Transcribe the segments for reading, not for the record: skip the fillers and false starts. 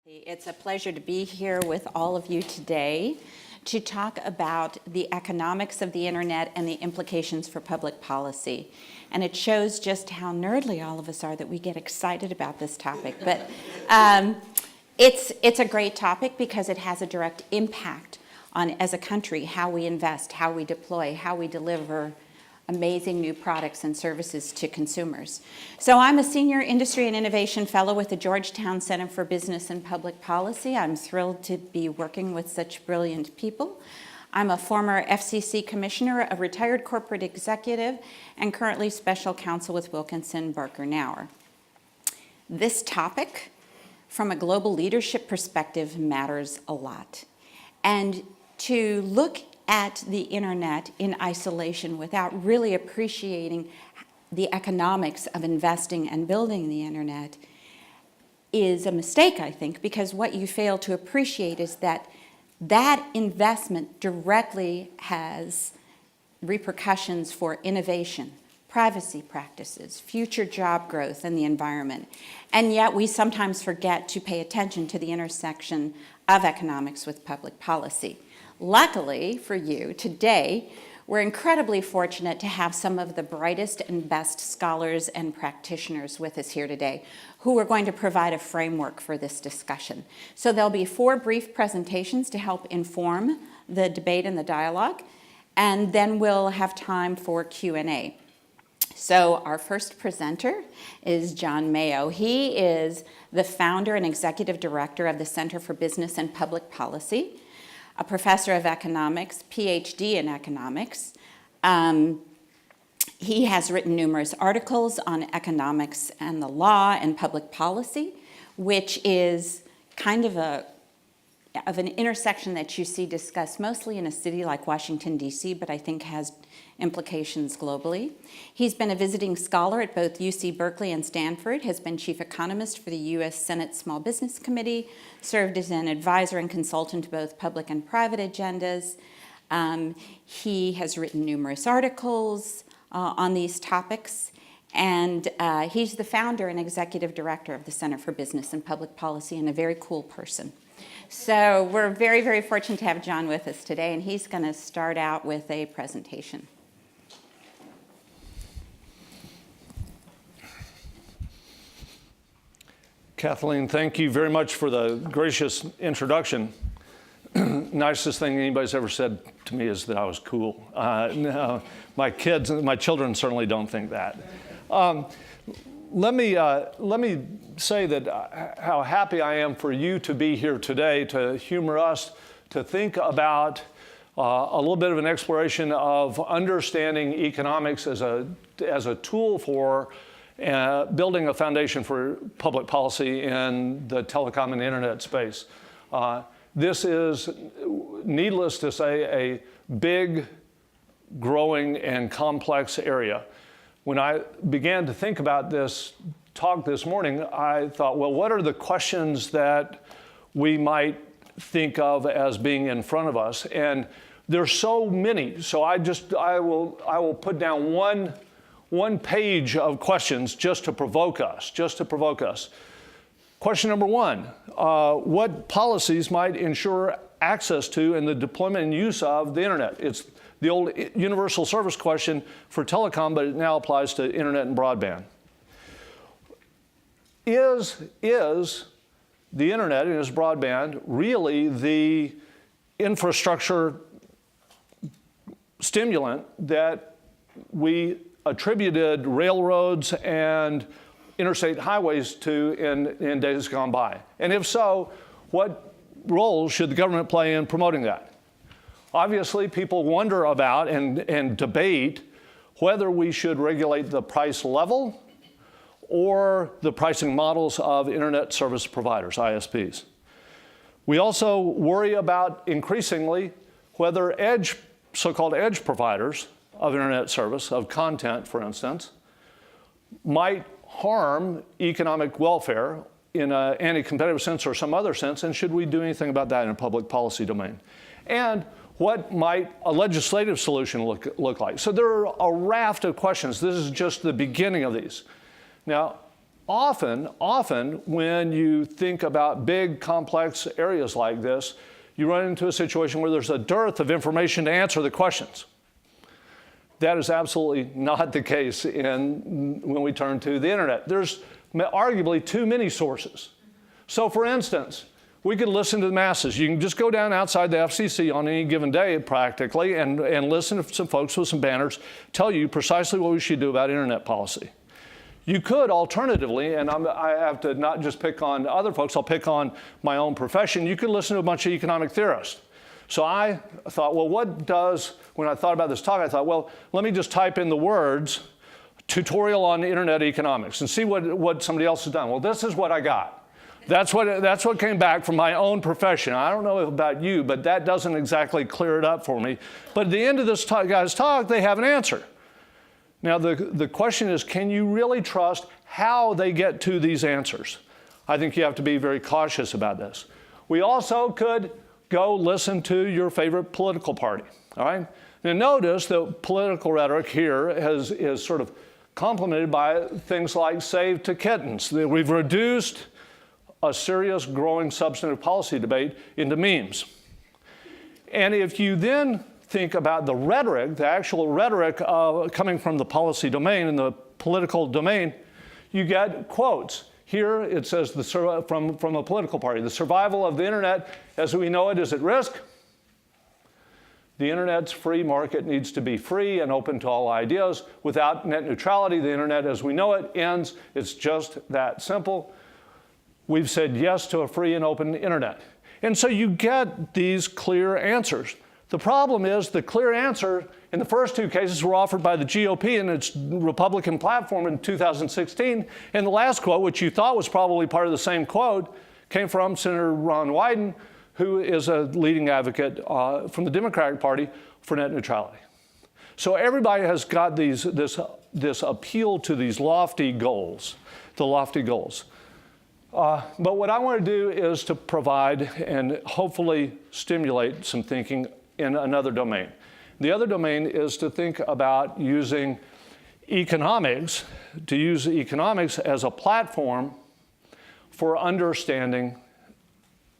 It's a pleasure to be here with all of you today to talk about the economics of the internet and the implications for public policy. And it shows just how nerdly all of us are that we get excited about this topic. But it's a great topic because it has a direct impact on, as a country, how we invest, how we deploy, how we deliver amazing new products and services to consumers. So I'm a Senior Industry and Innovation Fellow with the Georgetown Center for Business and Public Policy. I'm thrilled to be working with such brilliant people. I'm a former FCC Commissioner, a retired corporate executive, and currently Special Counsel with Wilkinson Barker Knauer. This topic, from a global leadership perspective, matters a lot. And to look at the internet in isolation without really appreciating the economics of investing and building the internet is a mistake, I think, because what you fail to appreciate is that that investment directly has repercussions for innovation, privacy practices, future job growth, and the environment. And yet we sometimes forget to pay attention to the intersection of economics with public policy. Luckily for you, today, we're incredibly fortunate to have some of the brightest and best scholars and practitioners with us here today who are going to provide a framework for this discussion. So there'll be 4 brief presentations to help inform the debate and the dialogue, and then we'll have time for Q&A. So our first presenter is John Mayo. He is the founder and executive director of the Center for Business and Public Policy, a professor of economics, PhD in economics. He has written numerous articles on economics and the law and public policy, which is kind of an intersection that you see discussed mostly in a city like Washington, D.C., but I think has implications globally. He's been a visiting scholar at both UC Berkeley and Stanford, has been chief economist for the U.S. Senate Small Business Committee, served as an advisor and consultant to both public and private agendas. He has written numerous articles on these topics, and he's the founder and executive director of the Center for Business and Public Policy, and a very cool person. So we're very, very fortunate to have John with us today, and he's going to start out with a presentation. Kathleen, thank you very much for the gracious introduction. Nicest thing anybody's ever said to me is that I was cool. No, my children certainly don't think that. Let me say that how happy I am for you to be here today to humor us, to think about a little bit of an exploration of understanding economics as a tool for building a foundation for public policy in the telecom and internet space. This is, needless to say, a big, growing, and complex area. When I began to think about this talk this morning, I thought, well, what are the questions that we might think of as being in front of us? And there's so many. So I will put down one page of questions just to provoke us. Question number 1, what policies might ensure access to and the deployment and use of the internet? It's the old universal service question for telecom, but it now applies to internet and broadband. Is the internet and its broadband really the infrastructure stimulant that we attributed railroads and interstate highways to in days gone by? And if so, what role should the government play in promoting that? Obviously, people wonder about and debate whether we should regulate the price level or the pricing models of internet service providers, ISPs. We also worry about increasingly whether so-called edge providers of internet service, of content, for instance, might harm economic welfare in an anti-competitive sense or some other sense, and should we do anything about that in a public policy domain? And what might a legislative solution look like? So there are a raft of questions. This is just the beginning of these. Now, often when you think about big, complex areas like this, you run into a situation where there's a dearth of information to answer the questions. That is absolutely not the case when we turn to the internet. There's arguably too many sources. So for instance, we could listen to the masses. You can just go down outside the FCC on any given day practically and listen to some folks with some banners tell you precisely what we should do about internet policy. You could alternatively, and I have to not just pick on other folks, I'll pick on my own profession, you could listen to a bunch of economic theorists. So I thought, well, when I thought about this talk, I thought, well, let me just type in the words, tutorial on internet economics, and see what somebody else has done. Well, this is what I got. That's what came back from my own profession. I don't know about you, but that doesn't exactly clear it up for me. But at the end of this guy's talk, they have an answer. Now, the question is, can you really trust how they get to these answers? I think you have to be very cautious about this. We also could go listen to your favorite political party, all right? Now, notice that political rhetoric here is sort of complemented by things like save to kittens. We've reduced a serious, growing substantive policy debate into memes. And if you then think about the rhetoric, the actual rhetoric coming from the policy domain and the political domain, you get quotes. Here it says from a political party, the survival of the internet as we know it is at risk. The internet's free market needs to be free and open to all ideas. Without net neutrality, the internet as we know it ends. It's just that simple. We've said yes to a free and open internet. And so you get these clear answers. The problem is the clear answer in the first two cases were offered by the GOP in its Republican platform in 2016. And the last quote, which you thought was probably part of the same quote, came from Senator Ron Wyden, who is a leading advocate from the Democratic Party for net neutrality. So everybody has got this appeal to these lofty goals, the lofty goals. But what I want to do is to provide and hopefully stimulate some thinking in another domain. The other domain is to think about using economics, to use economics as a platform for understanding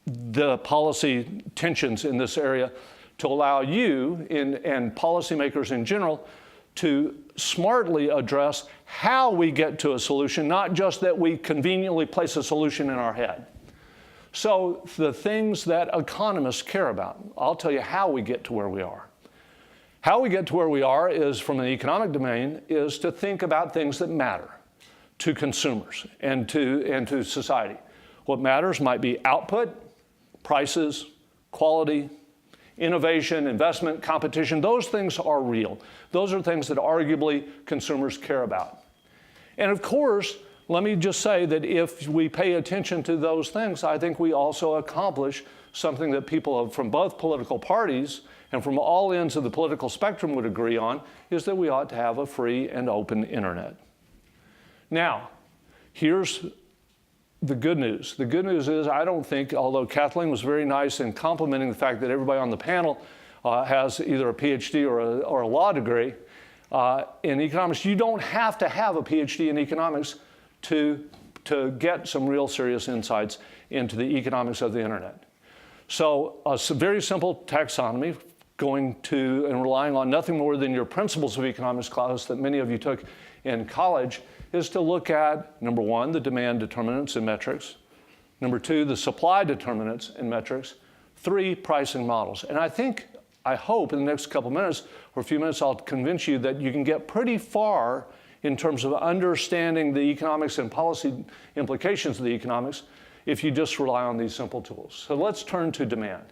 the policy tensions in this area to allow you and policymakers in general to smartly address how we get to a solution, not just that we conveniently place a solution in our head. So the things that economists care about, I'll tell you how we get to where we are. How we get to where we are is, from an economic domain, is to think about things that matter to consumers and to society. What matters might be output, prices, quality, innovation, investment, competition. Those things are real. Those are things that arguably consumers care about. And of course, let me just say that if we pay attention to those things, I think we also accomplish something that people from both political parties and from all ends of the political spectrum would agree on, is that we ought to have a free and open internet. Now, here's the good news. The good news is, I don't think, although Kathleen was very nice in complimenting the fact that everybody on the panel has either a PhD or a law degree in economics, you don't have to have a PhD in economics to get some real serious insights into the economics of the internet. So a very simple taxonomy going to and relying on nothing more than your principles of economics class that many of you took in college is to look at, number one, the demand determinants and metrics. Number two, the supply determinants and metrics. Three, pricing models. And I hope in the next couple minutes or a few minutes, I'll convince you that you can get pretty far in terms of understanding the economics and policy implications of the economics if you just rely on these simple tools. So let's turn to demand.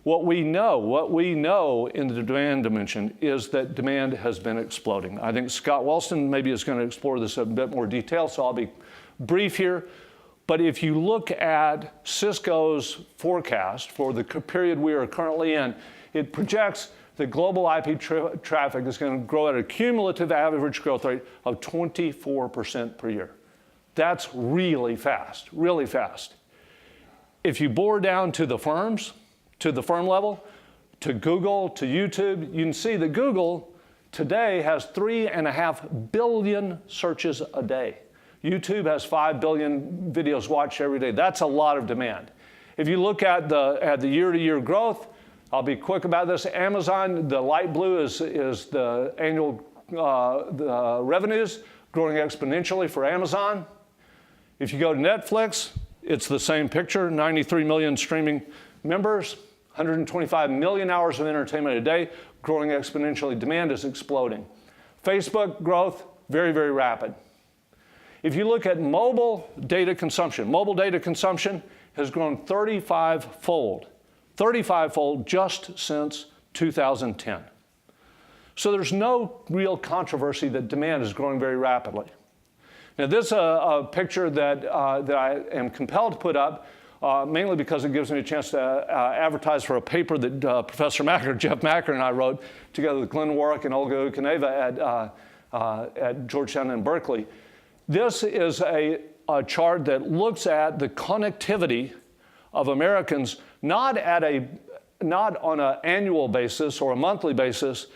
What we know in the demand dimension is that demand has been exploding. I think Scott Wellston maybe is going to explore this in a bit more detail, so I'll be brief here. But if you look at Cisco's forecast for the period we are currently in, it projects that global IP traffic is going to grow at a cumulative average growth rate of 24% per year. That's really fast, really fast. If you bore down to the firms, to the firm level, to Google, to YouTube, you can see that Google today has 3.5 billion searches a day. YouTube has 5 billion videos watched every day. That's a lot of demand. If you look at the year-to-year growth, I'll be quick about this. Amazon, the light blue is the annual the revenues growing exponentially for Amazon. If you go to Netflix, it's the same picture, 93 million streaming members, 125 million hours of entertainment a day, growing exponentially. Demand is exploding. Facebook growth, very, very rapid. If you look at mobile data consumption has grown 35-fold just since 2010. So there's no real controversy that demand is growing very rapidly. Now this is a picture that I am compelled to put up, mainly because it gives me a chance to advertise for a paper that Professor Macker, Jeff Macker, and I wrote together with Glenn Warwick and Olga Ukaneva at Georgetown and Berkeley. This is a chart that looks at the connectivity of Americans, not on an annual basis or a monthly basis,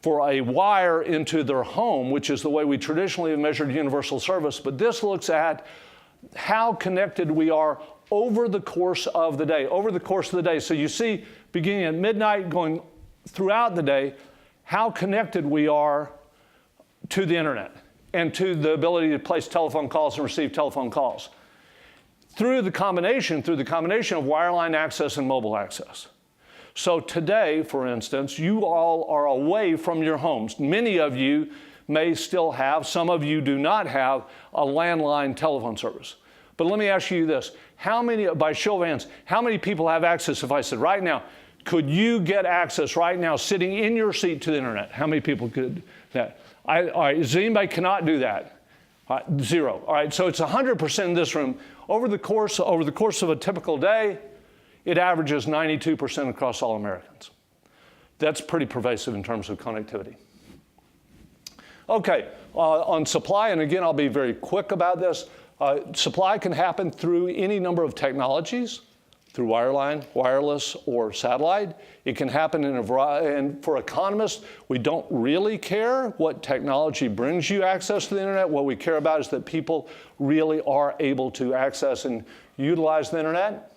for a wire into their home, which is the way we traditionally have measured universal service, but this looks at how connected we are over the course of the day. So you see, beginning at midnight, going throughout the day, how connected we are to the internet and to the ability to place telephone calls and receive telephone calls through the combination of wireline access and mobile access. So today, for instance, you all are away from your homes. Many of you may still have, some of you do not have, a landline telephone service. But let me ask you this. How many, by show of hands, how many people have access, if I said right now, could you get access right now sitting in your seat to the internet? How many people could that? All right, does anybody cannot do that? All right, 0. All right, so it's 100% in this room. Over the course of a typical day, it averages 92% across all Americans. That's pretty pervasive in terms of connectivity. Okay, on supply, and again, I'll be very quick about this. Supply can happen through any number of technologies, through wireline, wireless, or satellite. It can happen in a variety, and for economists, we don't really care what technology brings you access to the internet. What we care about is that people really are able to access and utilize the internet.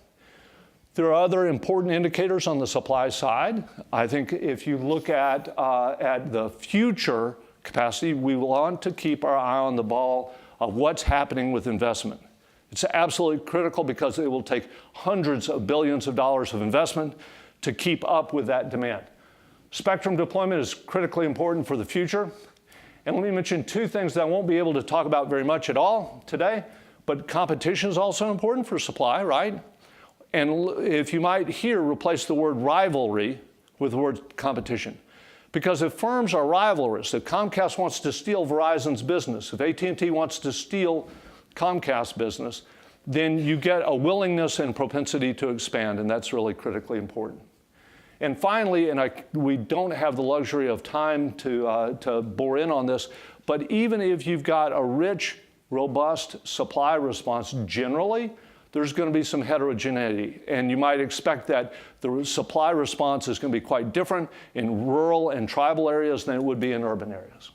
There are other important indicators on the supply side. I think if you look at the future capacity, we want to keep our eye on the ball of what's happening with investment. It's absolutely critical because it will take hundreds of billions of dollars of investment to keep up with that demand. Spectrum deployment is critically important for the future. And let me mention 2 things that I won't be able to talk about very much at all today, but competition is also important for supply, right? And if you might here, replace the word rivalry with the word competition. Because if firms are rivalrous, if Comcast wants to steal Verizon's business, if AT&T wants to steal Comcast business, then you get a willingness and propensity to expand, and that's really critically important. And finally, and we don't have the luxury of time to bore in on this, but even if you've got a rich, robust supply response generally, there's going to be some heterogeneity, and you might expect that the supply response is going to be quite different in rural and tribal areas than it would be in urban areas.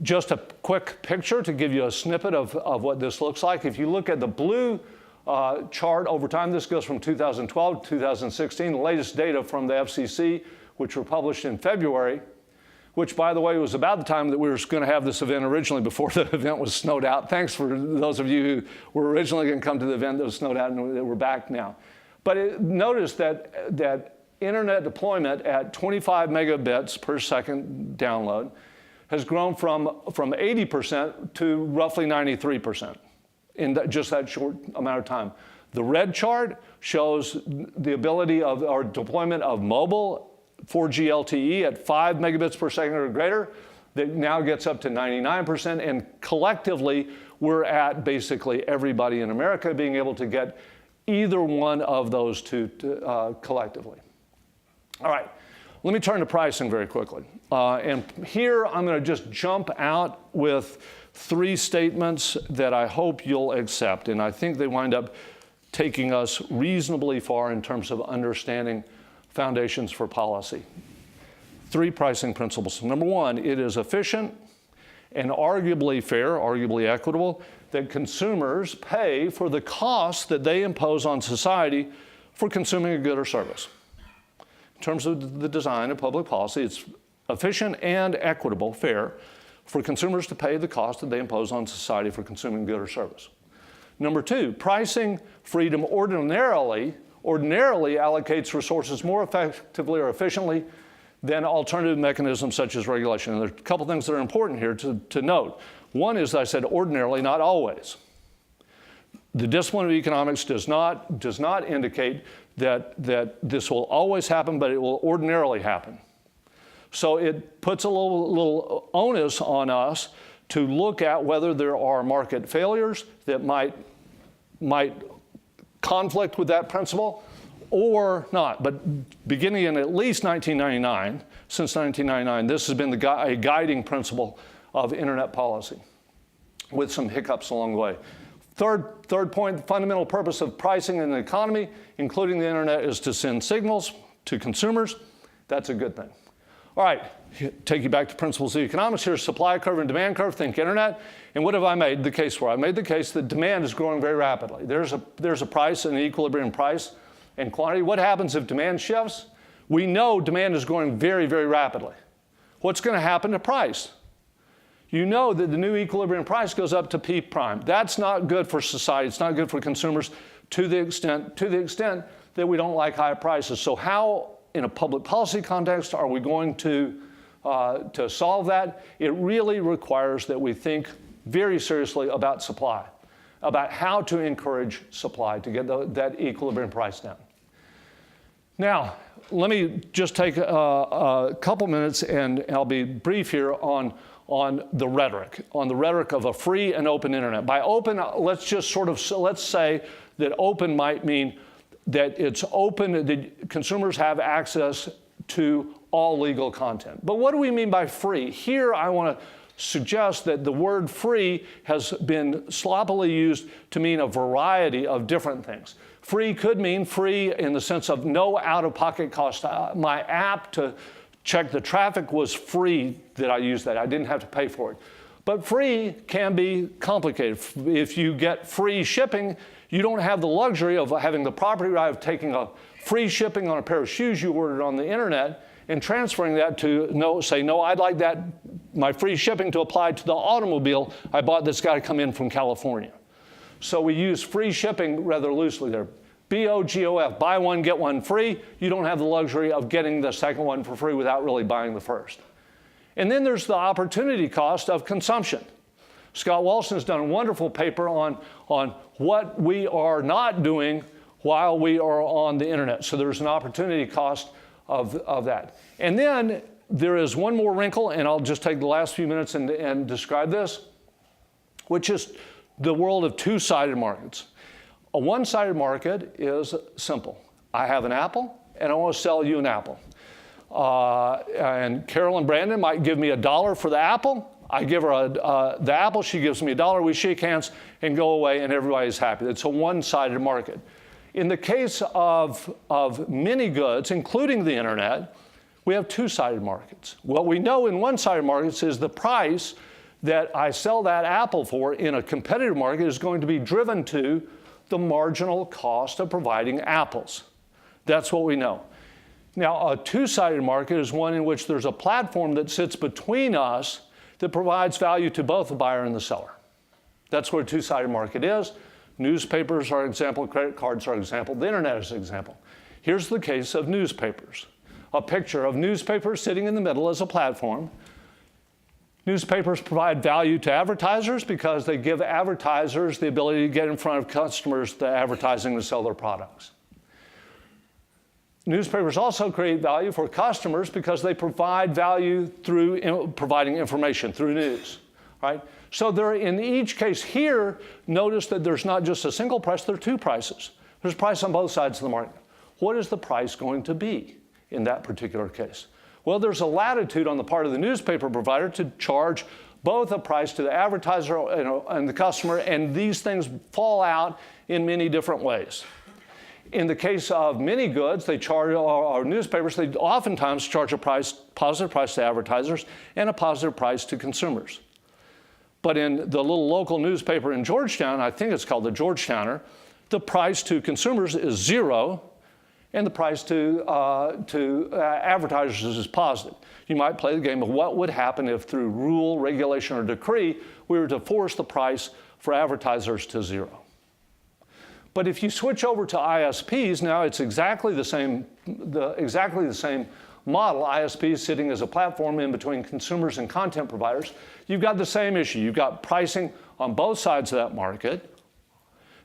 Just a quick picture to give you a snippet of what this looks like. If you look at the blue chart over time, this goes from 2012 to 2016, the latest data from the FCC, which were published in February, which, by the way, was about the time that we were going to have this event originally before the event was snowed out. Thanks for those of you who were originally going to come to the event that was snowed out and we're back now. But notice that internet deployment at 25 megabits per second download has grown from 80% to roughly 93% in just that short amount of time. The red chart shows the ability of our deployment of mobile 4G LTE at 5 megabits per second or greater, that now gets up to 99%, and collectively, we're at basically everybody in America being able to get either one of those two collectively. All right, let me turn to pricing very quickly. And here, I'm going to just jump out with 3 statements that I hope you'll accept, and I think they wind up taking us reasonably far in terms of understanding foundations for policy. 3 pricing principles. Number 1, it is efficient and arguably fair, arguably equitable, that consumers pay for the costs that they impose on society for consuming a good or service. In terms of the design of public policy, it's efficient and equitable, fair, for consumers to pay the cost that they impose on society for consuming good or service. Number two, pricing freedom ordinarily allocates resources more effectively or efficiently than alternative mechanisms such as regulation. And there's a couple things that are important here to note. One is, I said, ordinarily, not always. The discipline of economics does not indicate that this will always happen, but it will ordinarily happen. So it puts a little onus on us to look at whether there are market failures that might conflict with that principle or not. But beginning in at least 1999, since 1999, this has been a guiding principle of internet policy with some hiccups along the way. Third point, the fundamental purpose of pricing in the economy, including the internet, is to send signals to consumers. That's a good thing. All right, take you back to principles of economics. Here's supply curve and demand curve, think internet. And what have I made the case for? I made the case that demand is growing very rapidly. There's a price, an equilibrium price and quantity. What happens if demand shifts? We know demand is growing very, very rapidly. What's going to happen to price? You know that the new equilibrium price goes up to P prime. That's not good for society. It's not good for consumers to the extent that we don't like high prices. So how, in a public policy context, are we going to solve that? It really requires that we think very seriously about supply, about how to encourage supply to get that equilibrium price down. Now, let me just take a couple minutes, and I'll be brief here on the rhetoric of a free and open internet. By open, let's say that open might mean that it's open, that consumers have access to all legal content. But what do we mean by free? Here I want to suggest that the word free has been sloppily used to mean a variety of different things. Free could mean free in the sense of no out-of-pocket cost. My app to check the traffic was free that I used that. I didn't have to pay for it. But free can be complicated. If you get free shipping, you don't have the luxury of having the property right of taking a free shipping on a pair of shoes you ordered on the internet and transferring that to no, I'd like that, my free shipping to apply to the automobile I bought that's got to come in from California. So we use free shipping rather loosely there. BOGOF, buy one, get one free. You don't have the luxury of getting the second one for free without really buying the first. And then there's the opportunity cost of consumption. Scott Wolfson has done a wonderful paper on what we are not doing while we are on the internet. So there's an opportunity cost of that. And then there is one more wrinkle, and I'll just take the last few minutes and describe this, which is the world of two-sided markets. A one-sided market is simple. I have an apple, and I want to sell you an apple. And Carol and Brandon might give me $1 for the apple. I give her the apple, she gives me $1, we shake hands and go away, and everybody's happy. It's a one-sided market. In the case of many goods, including the internet, we have two-sided markets. What we know in one-sided markets is the price that I sell that apple for in a competitive market is going to be driven to the marginal cost of providing apples. That's what we know. Now, a two-sided market is one in which there's a platform that sits between us that provides value to both the buyer and the seller. That's what a two-sided market is. Newspapers are an example, credit cards are an example, the internet is an example. Here's the case of newspapers. A picture of newspapers sitting in the middle as a platform. Newspapers provide value to advertisers because they give advertisers the ability to get in front of customers the advertising to sell their products. Newspapers also create value for customers because they provide value through providing information through news, right? So there, in each case here, notice that there's not just a single price, there are two prices. There's a price on both sides of the market. What is the price going to be in that particular case? Well, there's a latitude on the part of the newspaper provider to charge both a price to the advertiser and the customer, and these things fall out in many different ways. In the case of many goods, they charge, our newspapers, they oftentimes charge a price, positive price to advertisers and a positive price to consumers. But in the little local newspaper in Georgetown, I think it's called the Georgetowner, the price to consumers is 0, and the price to advertisers is positive. You might play the game of what would happen if through rule, regulation, or decree, we were to force the price for advertisers to 0. But if you switch over to ISPs, now it's exactly the same model. ISPs sitting as a platform in between consumers and content providers. You've got the same issue. You've got pricing on both sides of that market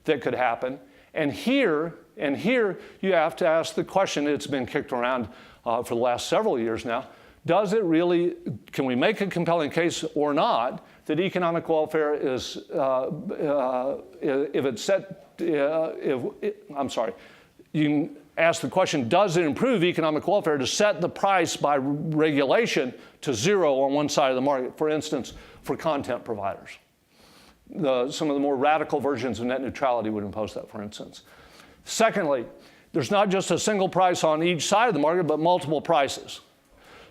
that could happen. And here you have to ask the question, it's been kicked around for the last several years now, does it really, can we make a compelling case or not that economic welfare is, if it's set, you can ask the question, does it improve economic welfare to set the price by regulation to 0 on one side of the market, for instance, for content providers? Some of the more radical versions of net neutrality would impose that, for instance. Secondly, there's not just a single price on each side of the market, but multiple prices.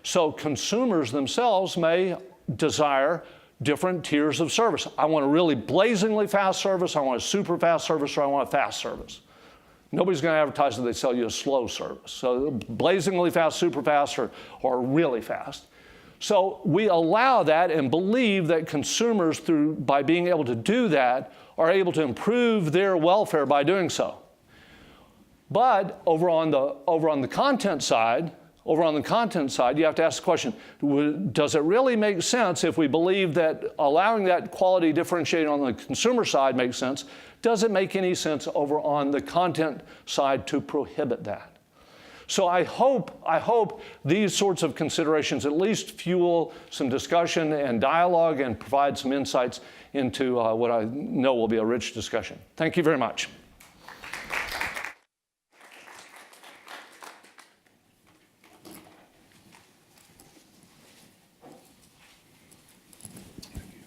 So consumers themselves may desire different tiers of service. I want a really blazingly fast service, I want a super fast service, or I want a fast service. Nobody's going to advertise that they sell you a slow service. So blazingly fast, super fast, or really fast. So we allow that and believe that consumers, by being able to do that, are able to improve their welfare by doing so. But over on the content side, you have to ask the question, does it really make sense if we believe that allowing that quality differentiating on the consumer side makes sense? Does it make any sense over on the content side to prohibit that? So I hope these sorts of considerations at least fuel some discussion and dialogue and provide some insights into what I know will be a rich discussion. Thank you very much.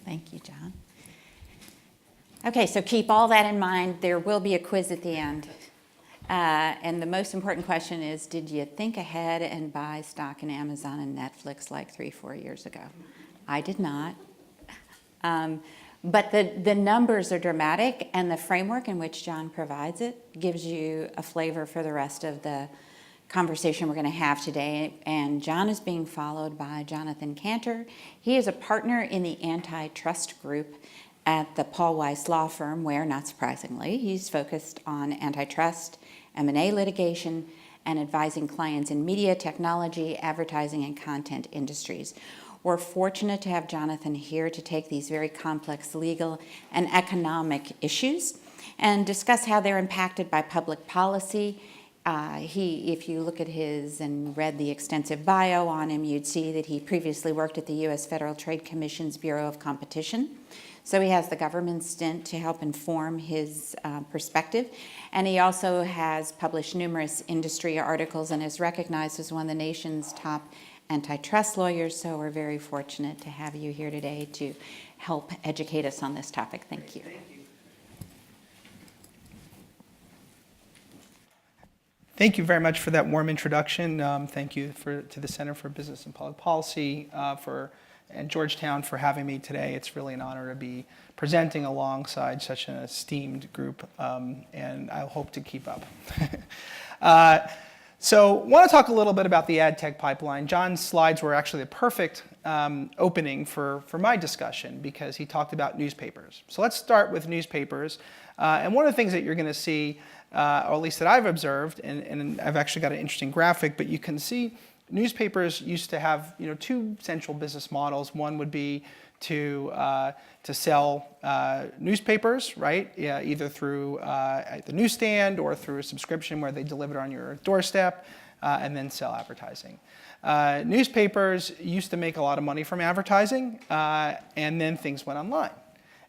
Thank you, John. Okay, so keep all that in mind. There will be a quiz at the end. And the most important question is, did you think ahead and buy stock in Amazon and Netflix like 3-4 years ago? I did not. But the numbers are dramatic, and the framework in which John provides it gives you a flavor for the rest of the conversation we're going to have today. And John is being followed by Jonathan Cantor. He is a partner in the antitrust group at the Paul Weiss law firm, where, not surprisingly, he's focused on antitrust, M&A litigation, and advising clients in media, technology, advertising, and content industries. We're fortunate to have Jonathan here to take these very complex legal and economic issues and discuss how they're impacted by public policy. If you look at his and read the extensive bio on him, you'd see that he previously worked at the U.S. Federal Trade Commission's Bureau of Competition. So he has the government stint to help inform his perspective. And he also has published numerous industry articles and is recognized as one of the nation's top antitrust lawyers. So we're very fortunate to have you here today to help educate us on this topic. Thank you. Thank you very much for that warm introduction. Thank you to the Center for Business and Public Policy and Georgetown for having me today. It's really an honor to be presenting alongside such an esteemed group, and I hope to keep up. So I want to talk a little bit about the ad tech pipeline. John's slides were actually a perfect opening for my discussion because he talked about newspapers. So let's start with newspapers. And one of the things that you're going to see, or at least that I've observed, and I've actually got an interesting graphic, but you can see newspapers used to have two central business models. One would be to sell newspapers, right? Yeah, either through at the newsstand or through a subscription where they deliver it on your doorstep, and then sell advertising. Newspapers used to make a lot of money from advertising, and then things went online.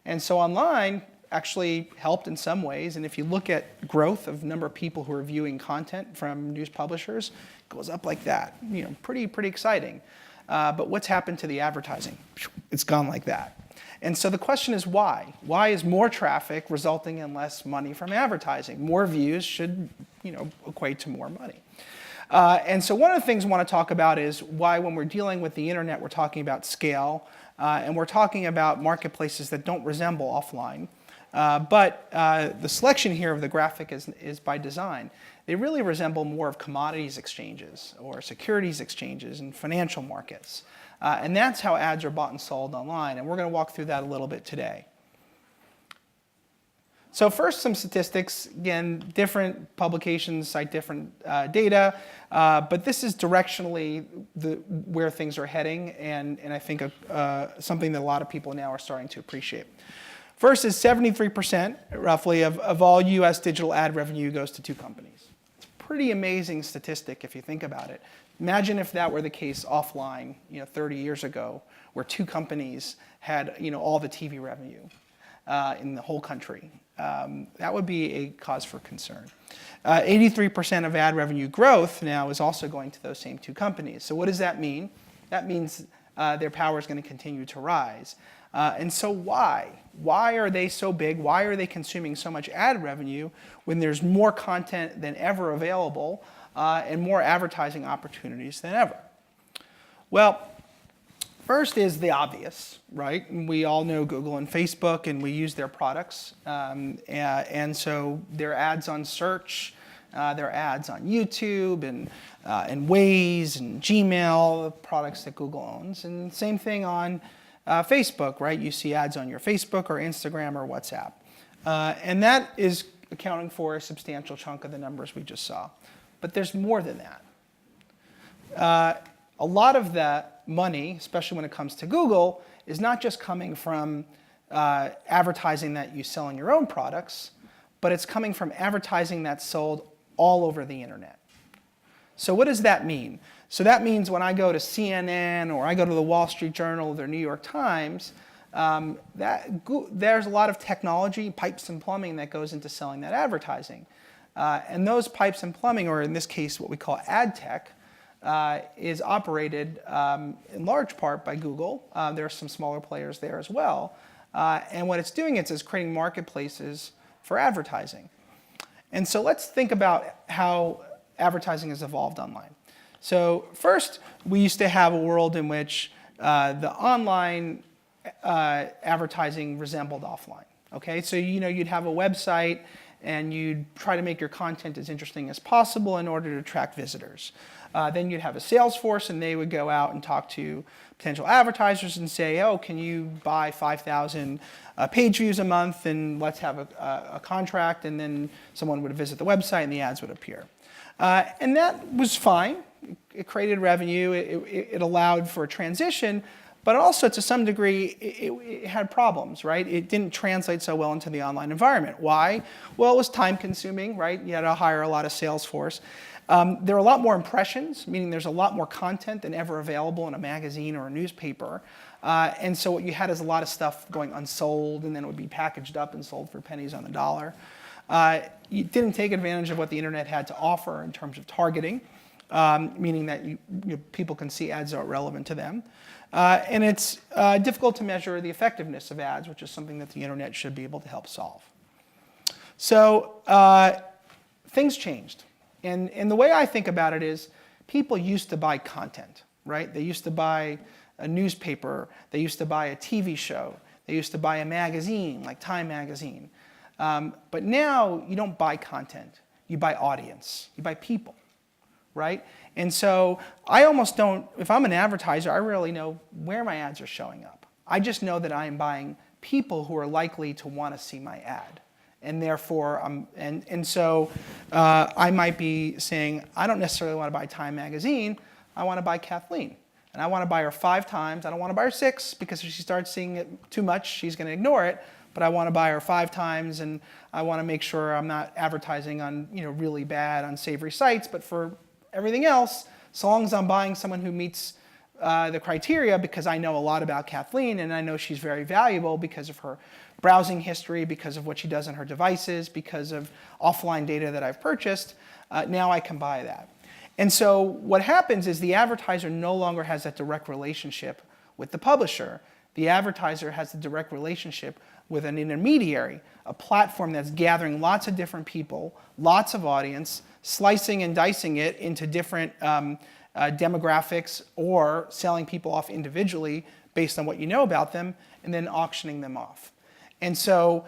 And so online actually helped in some ways, and if you look at growth of number of people who are viewing content from news publishers, it goes up like that. Pretty exciting. But what's happened to the advertising? It's gone like that. And so the question is why? Why is more traffic resulting in less money from advertising? More views should, equate to more money. And so one of the things I want to talk about is why when we're dealing with the internet, we're talking about scale, and we're talking about marketplaces that don't resemble offline. But the selection here of the graphic is by design. They really resemble more of commodities exchanges or securities exchanges and financial markets. And that's how ads are bought and sold online, and we're going to walk through that a little bit today. So first, some statistics. Again, different publications cite different data, but this is directionally where things are heading, and I think something that a lot of people now are starting to appreciate. First is 73%, roughly, of all US digital ad revenue goes to 2 companies. It's a pretty amazing statistic if you think about it. Imagine if that were the case offline, 30 years ago, where 2 companies had, all the TV revenue in the whole country. That would be a cause for concern. 83% of ad revenue growth now is also going to those same 2 companies. So what does that mean? That means their power is going to continue to rise. And so why? Why are they so big? Why are they consuming so much ad revenue when there's more content than ever available and more advertising opportunities than ever? Well, first is the obvious, right? We all know Google and Facebook, and we use their products. And so their ads on search, their ads on YouTube, and Waze, and Gmail, products that Google owns. And same thing on Facebook, right? You see ads on your Facebook or Instagram or WhatsApp. And that is accounting for a substantial chunk of the numbers we just saw. But there's more than that. A lot of that money, especially when it comes to Google, is not just coming from advertising that you sell in your own products, but it's coming from advertising that's sold all over the internet. So what does that mean? So that means when I go to CNN or I go to the Wall Street Journal or the New York Times, there's a lot of technology, pipes and plumbing that goes into selling that advertising. And those pipes and plumbing, or in this case what we call ad tech, is operated in large part by Google. There are some smaller players there as well. And what it's doing is creating marketplaces for advertising. And so let's think about how advertising has evolved online. So first, we used to have a world in which the online advertising resembled offline. Okay, so you'd have a website and you'd try to make your content as interesting as possible in order to attract visitors. Then you'd have a sales force, and they would go out and talk to potential advertisers and say, oh, can you buy 5,000 page views a month, and let's have a contract, and then someone would visit the website and the ads would appear. And that was fine. It created revenue. It allowed for a transition, but also to some degree, it had problems, right? It didn't translate so well into the online environment. Why? Well, it was time consuming, right? You had to hire a lot of sales force. There are a lot more impressions, meaning there's a lot more content than ever available in a magazine or a newspaper. And so what you had is a lot of stuff going unsold, and then it would be packaged up and sold for pennies on the dollar. You didn't take advantage of what the internet had to offer in terms of targeting, meaning that people can see ads that are relevant to them. And it's difficult to measure the effectiveness of ads, which is something that the internet should be able to help solve. So things changed. And the way I think about it is people used to buy content, right? They used to buy a newspaper. They used to buy a TV show. They used to buy a magazine, like Time magazine. But now you don't buy content. You buy audience. You buy people, right? And so I almost don't, if I'm an advertiser, I rarely know where my ads are showing up. I just know that I am buying people who are likely to want to see my ad. And therefore, so I might be saying, I don't necessarily want to buy Time magazine. I want to buy Kathleen. And I want to buy her 5 times. I don't want to buy her 6, because if she starts seeing it too much, she's going to ignore it. But I want to buy her 5 times, and I want to make sure I'm not advertising on really bad, unsavory sites. But for everything else, so long as I'm buying someone who meets the criteria, because I know a lot about Kathleen, and I know she's very valuable because of her browsing history, because of what she does on her devices, because of offline data that I've purchased, now I can buy that. And so what happens is the advertiser no longer has that direct relationship with the publisher. The advertiser has a direct relationship with an intermediary, a platform that's gathering lots of different people, lots of audience, slicing and dicing it into different demographics, or selling people off individually based on what you know about them, and then auctioning them off. And so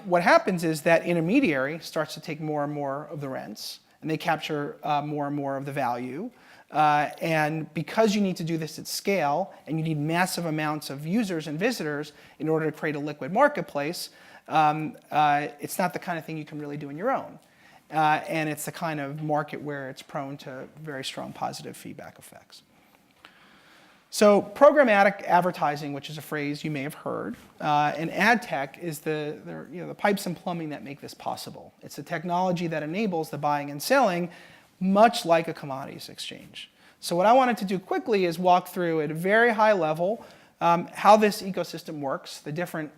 what happens is that intermediary starts to take more and more of the rents, and they capture more and more of the value. And because you need to do this at scale, and you need massive amounts of users and visitors in order to create a liquid marketplace, it's not the kind of thing you can really do on your own. And it's the kind of market where it's prone to very strong positive feedback effects. So programmatic advertising, which is a phrase you may have heard, and ad tech is the pipes and plumbing that make this possible. It's the technology that enables the buying and selling, much like a commodities exchange. So what I wanted to do quickly is walk through at a very high level how this ecosystem works, the different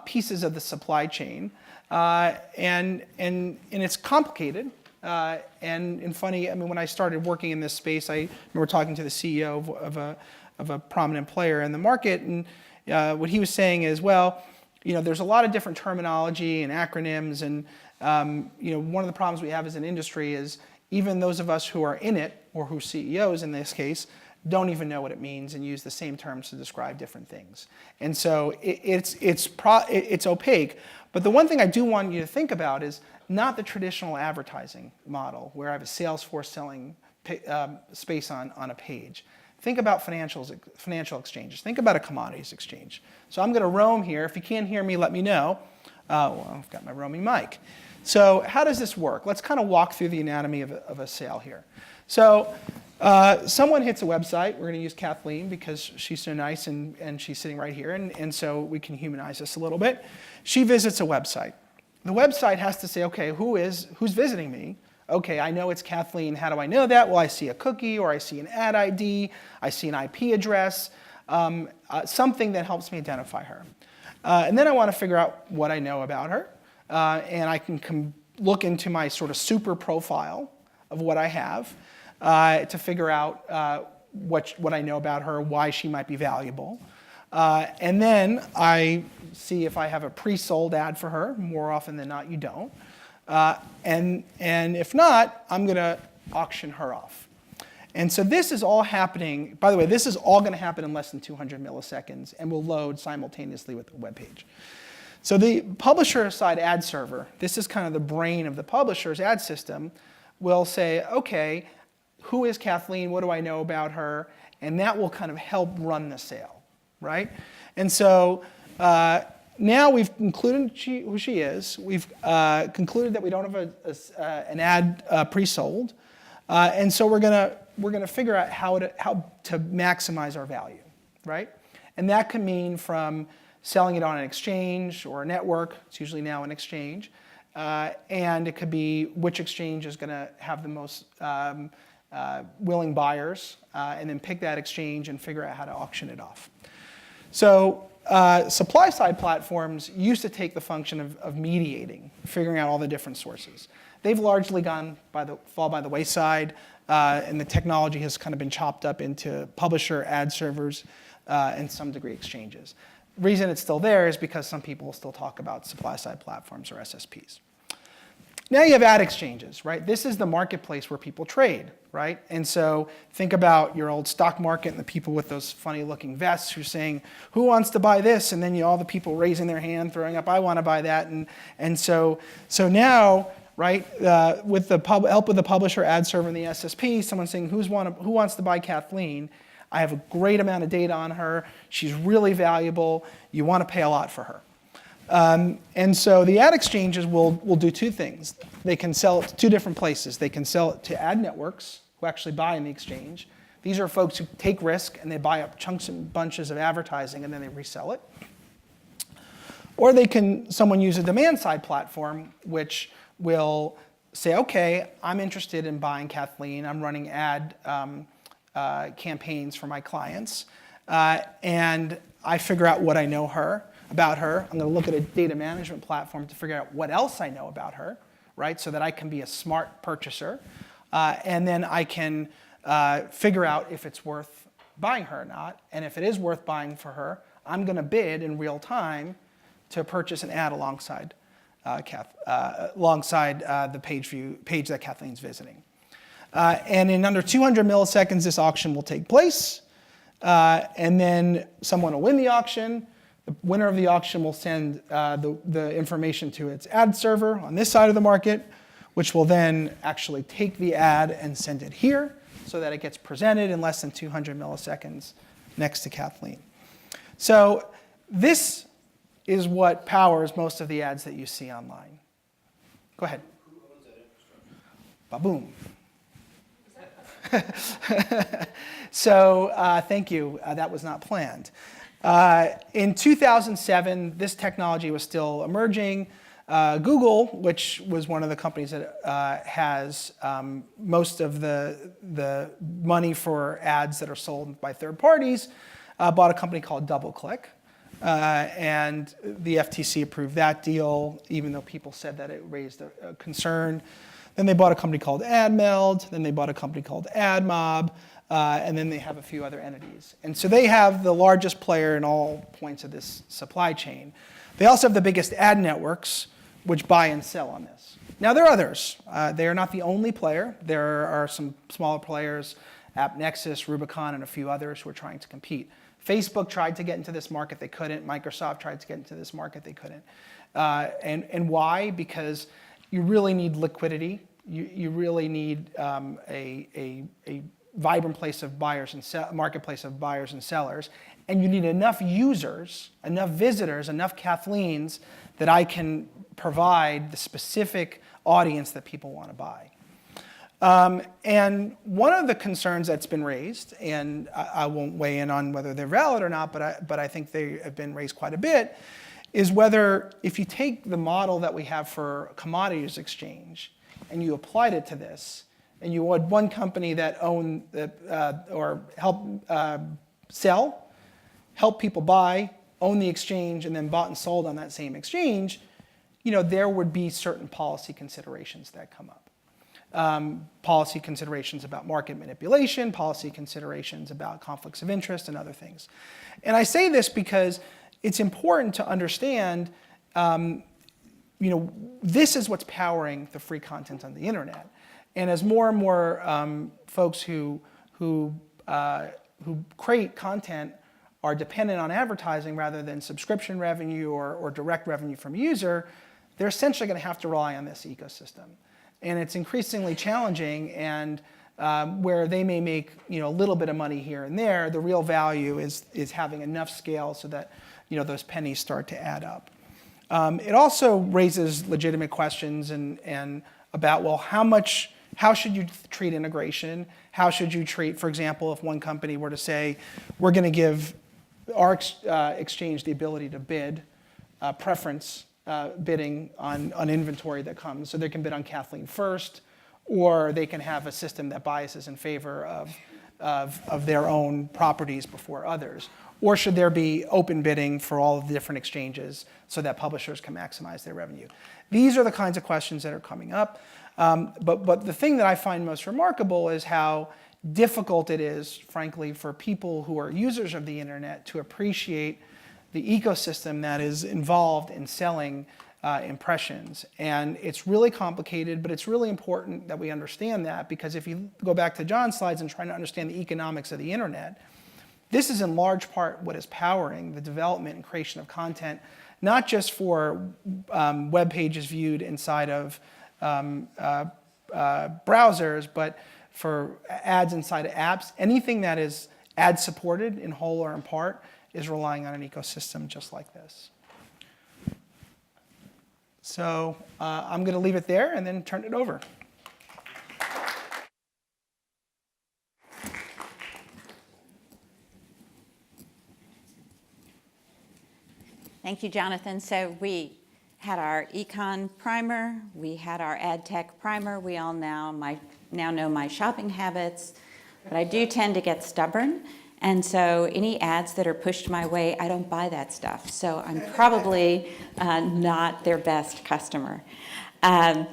pieces of the supply chain, and it's complicated. And funny, I mean, when I started working in this space, I remember talking to the CEO of a prominent player in the market, and what he was saying is, well, there's a lot of different terminology and acronyms, and one of the problems we have as an industry is even those of us who are in it, or who CEOs in this case, don't even know what it means and use the same terms to describe different things. And so it's opaque. But the one thing I do want you to think about is not the traditional advertising model where I have a sales force selling space on a page. Think about financial exchanges. Think about a commodities exchange. So I'm going to roam here. If you can't hear me, let me know. Well, I've got my roaming mic. So how does this work? Let's kind of walk through the anatomy of a sale here. So someone hits a website. We're going to use Kathleen because she's so nice and she's sitting right here. And so we can humanize this a little bit. She visits a website. The website has to say, OK, who's visiting me? OK, I know it's Kathleen. How do I know that? Well, I see a cookie, or I see an ad ID. I see an IP address, something that helps me identify her. And then I want to figure out what I know about her. And I can look into my sort of super profile of what I have to figure out what I know about her, why she might be valuable. And then I see if I have a pre-sold ad for her. More often than not, you don't. And if not, I'm going to auction her off. And so this is all happening. By the way, this is all going to happen in less than 200 milliseconds and will load simultaneously with the web page. So the publisher-side ad server, this is kind of the brain of the publisher's ad system, will say, OK, who is Kathleen? What do I know about her? And that will kind of help run the sale, right? And so now we've concluded who she is. We've concluded that we don't have an ad pre-sold. And so we're going to figure out how to maximize our value, right? And that can mean from selling it on an exchange or a network. It's usually now an exchange. And it could be which exchange is going to have the most willing buyers, and then pick that exchange and figure out how to auction it off. So supply-side platforms used to take the function of mediating, figuring out all the different sources. They've largely fall by the wayside, and the technology has kind of been chopped up into publisher, ad servers, and some degree exchanges. The reason it's still there is because some people still talk about supply-side platforms or SSPs. Now you have ad exchanges, right? This is the marketplace where people trade, right? And so think about your old stock market and the people with those funny-looking vests who are saying, who wants to buy this? And then all the people raising their hand, throwing up, I want to buy that. And so now, right, with the help of the publisher, ad server, and the SSP, someone's saying, who wants to buy Kathleen? I have a great amount of data on her. She's really valuable. You want to pay a lot for her. And so the ad exchanges will do two things. They can sell it to two different places. They can sell it to ad networks who actually buy in the exchange. These are folks who take risk and they buy up chunks and bunches of advertising and then they resell it. Or someone use a demand-side platform which will say, OK, I'm interested in buying Kathleen. I'm running ad campaigns for my clients. And I figure out what I know about her. I'm going to look at a data management platform to figure out what else I know about her, right? So that I can be a smart purchaser. And then I can figure out if it's worth buying her or not. And if it is worth buying for her, I'm going to bid in real time to purchase an ad alongside the page that Kathleen's visiting. And in under 200 milliseconds, this auction will take place. And then someone will win the auction. The winner of the auction will send the information to its ad server on this side of the market, which will then actually take the ad and send it here so that it gets presented in less than 200 milliseconds next to Kathleen. So this is what powers most of the ads that you see online. Go ahead. Ba-boom. So thank you. That was not planned. In 2007, this technology was still emerging. Google, which was one of the companies that has most of the money for ads that are sold by third parties, bought a company called DoubleClick. And the FTC approved that deal, even though people said that it raised a concern. Then they bought a company called AdMeld. Then they bought a company called AdMob. And then they have a few other entities. And so they have the largest player in all points of this supply chain. They also have the biggest ad networks, which buy and sell on this. Now, there are others. They are not the only player. There are some smaller players, AppNexus, Rubicon, and a few others who are trying to compete. Facebook tried to get into this market. They couldn't. Microsoft tried to get into this market. They couldn't. And why? Because you really need liquidity. You really need a vibrant place of buyers and marketplace of buyers and sellers. And you need enough users, enough visitors, enough Kathleens that I can provide the specific audience that people want to buy. And one of the concerns that's been raised, and I won't weigh in on whether they're valid or not, but I think they have been raised quite a bit, is whether if you take the model that we have for commodities exchange and you applied it to this, and you had one company that owned or help sell, help people buy, own the exchange, and then bought and sold on that same exchange, there would be certain policy considerations that come up. Policy considerations about market manipulation, policy considerations about conflicts of interest, and other things. And I say this because it's important to understand, this is what's powering the free content on the internet. And as more and more folks who create content are dependent on advertising rather than subscription revenue or direct revenue from user, they're essentially going to have to rely on this ecosystem. And it's increasingly challenging, and where they may make a little bit of money here and there, the real value is having enough scale so that those pennies start to add up. It also raises legitimate questions and about, well, how should you treat integration? How should you treat, for example, if one company were to say, we're going to give our exchange the ability to bid preference bidding on inventory that comes. So they can bid on Kathleen first, or they can have a system that biases in favor of their own properties before others. Or should there be open bidding for all of the different exchanges so that publishers can maximize their revenue? These are the kinds of questions that are coming up. But the thing that I find most remarkable is how difficult it is, frankly, for people who are users of the internet to appreciate the ecosystem that is involved in selling impressions. And it's really complicated, but it's really important that we understand that, because if you go back to John's slides and try to understand the economics of the internet, this is in large part what is powering the development and creation of content, not just for web pages viewed inside of browsers, but for ads inside of apps. Anything that is ad supported in whole or in part is relying on an ecosystem just like this. So I'm going to leave it there and then turn it over. Thank you, Jonathan. So we had our econ primer, we had our ad tech primer. We all now know my shopping habits, but I do tend to get stubborn. And so any ads that are pushed my way, I don't buy that stuff. So I'm probably not their best customer. We're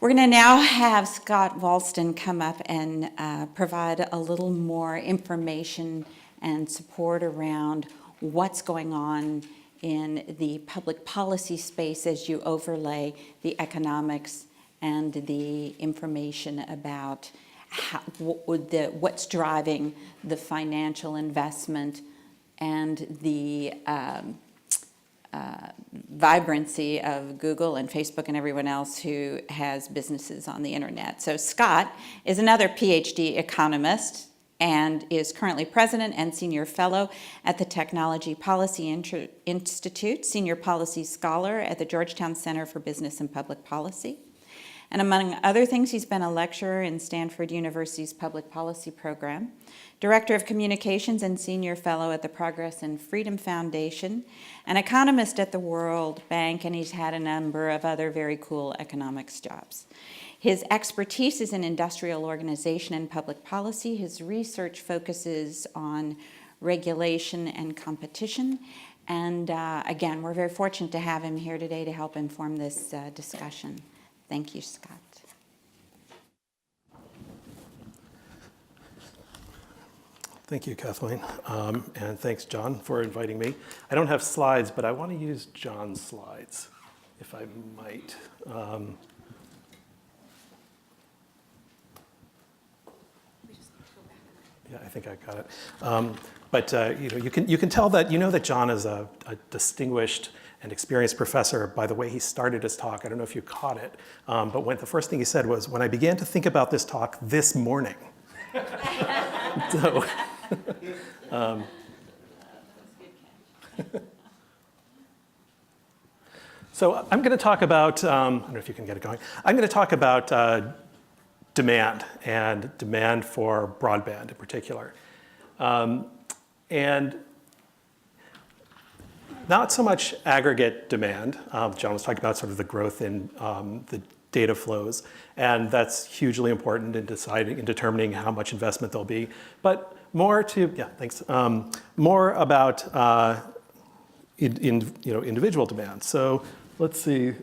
going to now have Scott Walston come up and provide a little more information and support around what's going on in the public policy space as you overlay the economics and the information about what's driving the financial investment and the vibrancy of Google and Facebook and everyone else who has businesses on the internet. So Scott is another PhD economist and is currently president and senior fellow at the Technology Policy Institute, senior policy scholar at the Georgetown Center for Business and Public Policy. And among other things, he's been a lecturer in Stanford University's Public Policy Program, Director of Communications and Senior Fellow at the Progress and Freedom Foundation, an economist at the World Bank, and he's had a number of other very cool economics jobs. His expertise is in industrial organization and public policy. His research focuses on regulation and competition. And again, we're very fortunate to have him here today to help inform this discussion. Thank you, Scott. Thank you, Kathleen. And thanks, John, for inviting me. I don't have slides, but I want to use John's slides, if I might. Yeah, I think I got it. But you can tell that that John is a distinguished and experienced professor by the way he started his talk. I don't know if you caught it, but the first thing he said was, "When I began to think about this talk this morning." So, so I'm going to talk about. I don't know if you can get it going. I'm going to talk about demand and demand for broadband in particular. And not so much aggregate demand. John was talking about sort of the growth in the data flows, and that's hugely important in determining how much investment there'll be. But more more about individual demand. So let's see.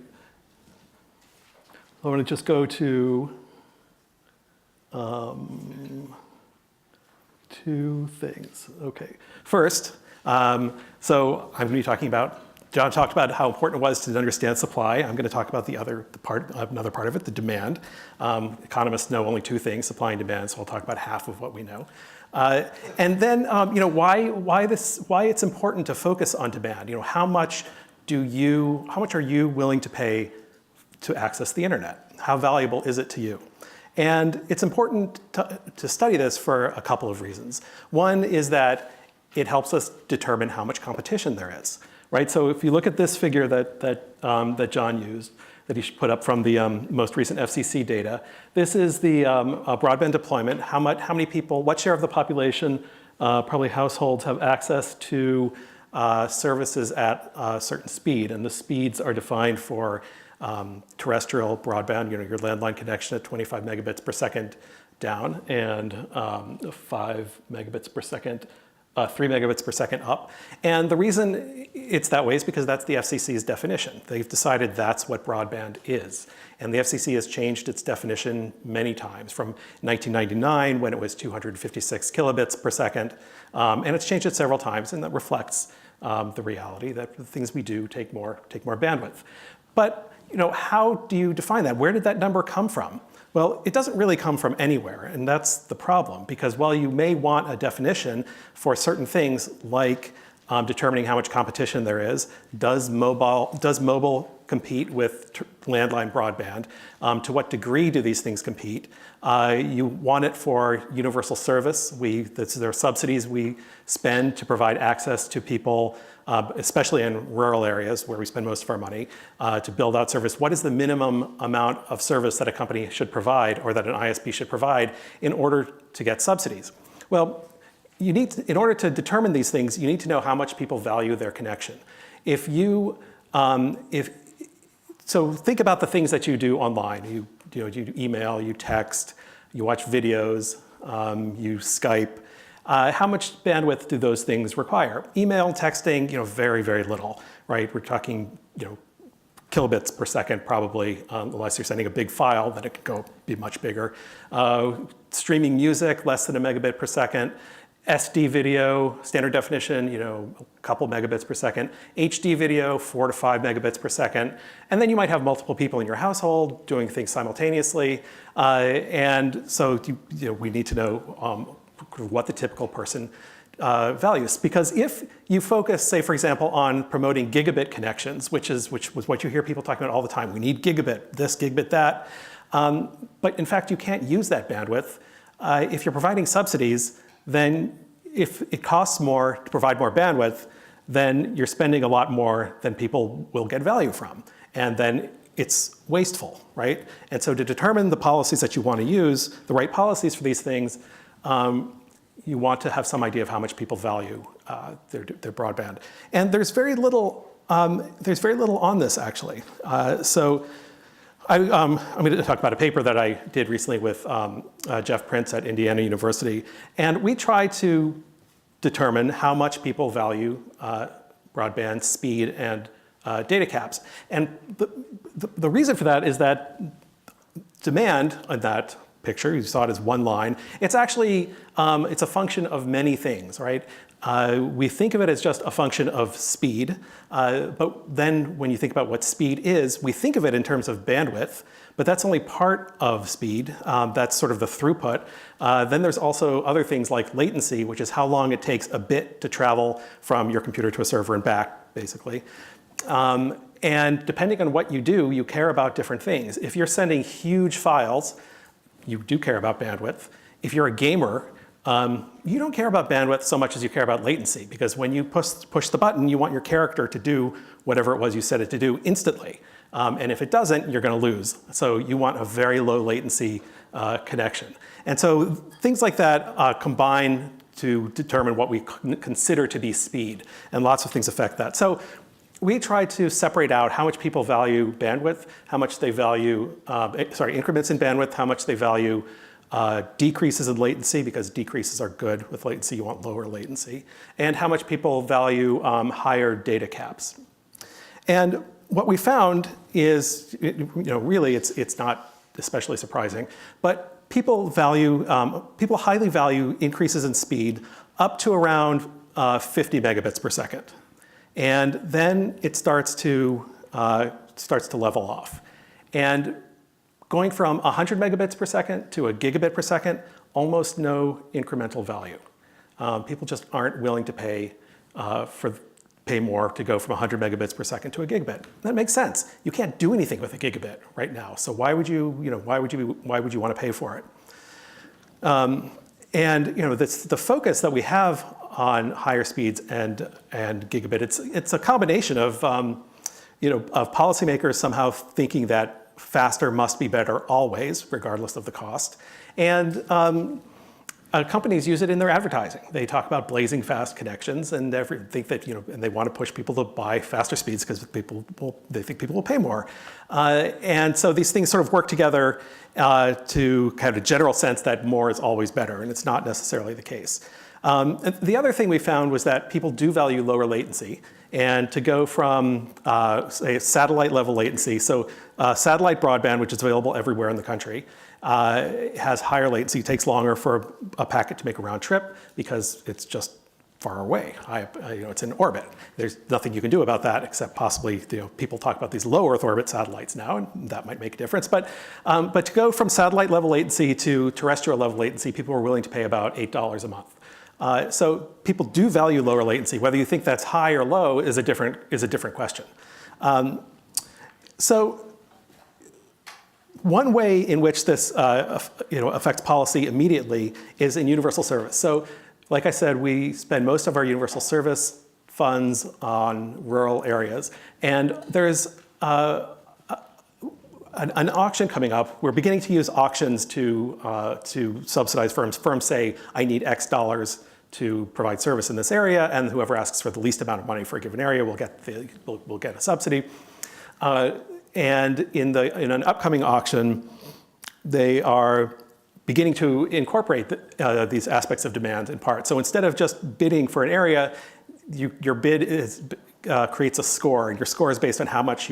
I want to just go to two things. Okay. First, so I'm going to be talking about, John talked about how important it was to understand supply. I'm going to talk about another part of it, the demand. Economists know only two things, supply and demand, so I'll talk about half of what we know. And then, why it's important to focus on demand. How much are you willing to pay to access the internet? How valuable is it to you? And it's important to study this for a couple of reasons. One is that it helps us determine how much competition there is, right? So if you look at this figure that John used, that he put up from the most recent FCC data, this is the broadband deployment. How many people, what share of the population, probably households, have access to services at a certain speed? And the speeds are defined for terrestrial broadband, your landline connection at 25 megabits per second down, and 5 megabits per second, 3 megabits per second up. And the reason it's that way is because that's the FCC's definition. They've decided that's what broadband is. And the FCC has changed its definition many times, from 1999, when it was 256 kilobits per second, and it's changed it several times, and that reflects the reality that the things we do take more bandwidth. But how do you define that? Where did that number come from? Well, it doesn't really come from anywhere, and that's the problem, because while you may want a definition for certain things like determining how much competition there is, does mobile compete with landline broadband? To what degree do these things compete? You want it for universal service. There are subsidies we spend to provide access to people, especially in rural areas where we spend most of our money, to build out service. What is the minimum amount of service that a company should provide, or that an ISP should provide, in order to get subsidies? Well, in order to determine these things, you need to know how much people value their connection. So think about the things that you do online. You email, you text, you watch videos, you Skype. How much bandwidth do those things require? Email, texting, very, very little, right? We're talking, kilobits per second probably, unless you're sending a big file, then it could be much bigger. Streaming music, less than a megabit per second. SD video, standard definition, a couple megabits per second. HD video, 4 to 5 megabits per second. And then you might have multiple people in your household doing things simultaneously. And so we need to know what the typical person values. Because if you focus, say, for example, on promoting gigabit connections, which was what you hear people talking about all the time. We need gigabit, this, gigabit, that. But in fact, you can't use that bandwidth. If you're providing subsidies, then if it costs more to provide more bandwidth, then you're spending a lot more than people will get value from. And then it's wasteful, right? And so to determine the policies that you want to use, the right policies for these things, you want to have some idea of how much people value their broadband. And there's very little on this, actually. So I'm going to talk about a paper that I did recently with Jeff Prince at Indiana University. And we tried to determine how much people value broadband speed and data caps. And the reason for that is that demand on that picture, you saw it as one line, it's actually, it's a function of many things, right? We think of it as just a function of speed, but then when you think about what speed is, we think of it in terms of bandwidth, but that's only part of speed. That's sort of the throughput. Then there's also other things like latency, which is how long it takes a bit to travel from your computer to a server and back, basically. And depending on what you do, you care about different things. If you're sending huge files, you do care about bandwidth. If you're a gamer, you don't care about bandwidth so much as you care about latency, because when you push the button, you want your character to do whatever it was you set it to do instantly. And if it doesn't, you're going to lose. So you want a very low latency connection. And so things like that combine to determine what we consider to be speed. And lots of things affect that. So we try to separate out how much people value bandwidth, how much they value, increments in bandwidth, how much they value decreases in latency, because decreases are good with latency, you want lower latency, and how much people value higher data caps. And what we found is, really it's not especially surprising, but people highly value increases in speed up to around 50 megabits per second. And then it starts to level off. And going from 100 megabits per second to a gigabit per second, almost no incremental value. People just aren't willing to pay more to go from 100 megabits per second to a gigabit. That makes sense. You can't do anything with a gigabit right now. So why would you want to pay for it? And the focus that we have on higher speeds and gigabit, it's a combination of policymakers somehow thinking that faster must be better always, regardless of the cost, and companies use it in their advertising. They talk about blazing fast connections, and they think that and they want to push people to buy faster speeds because they think people will pay more, and so these things sort of work together to kind of a general sense that more is always better, and it's not necessarily the case. The other thing we found was that people do value lower latency, and to go from, say, satellite level latency, so satellite broadband, which is available everywhere in the country, has higher latency, takes longer for a packet to make a round trip because it's just far away. It's in orbit. There's nothing you can do about that except possibly, people talk about these low Earth orbit satellites now, and that might make a difference. But to go from satellite level latency to terrestrial level latency, people were willing to pay about $8 a month. So people do value lower latency. Whether you think that's high or low is a different question. So one way in which this affects policy immediately is in universal service. So like I said, we spend most of our universal service funds on rural areas. And there's an auction coming up. We're beginning to use auctions to subsidize firms. Firms say, I need X dollars to provide service in this area, and whoever asks for the least amount of money for a given area will get a subsidy. And in an upcoming auction, they are beginning to incorporate these aspects of demand in part. So instead of just bidding for an area, your bid creates a score, and your score is based on how much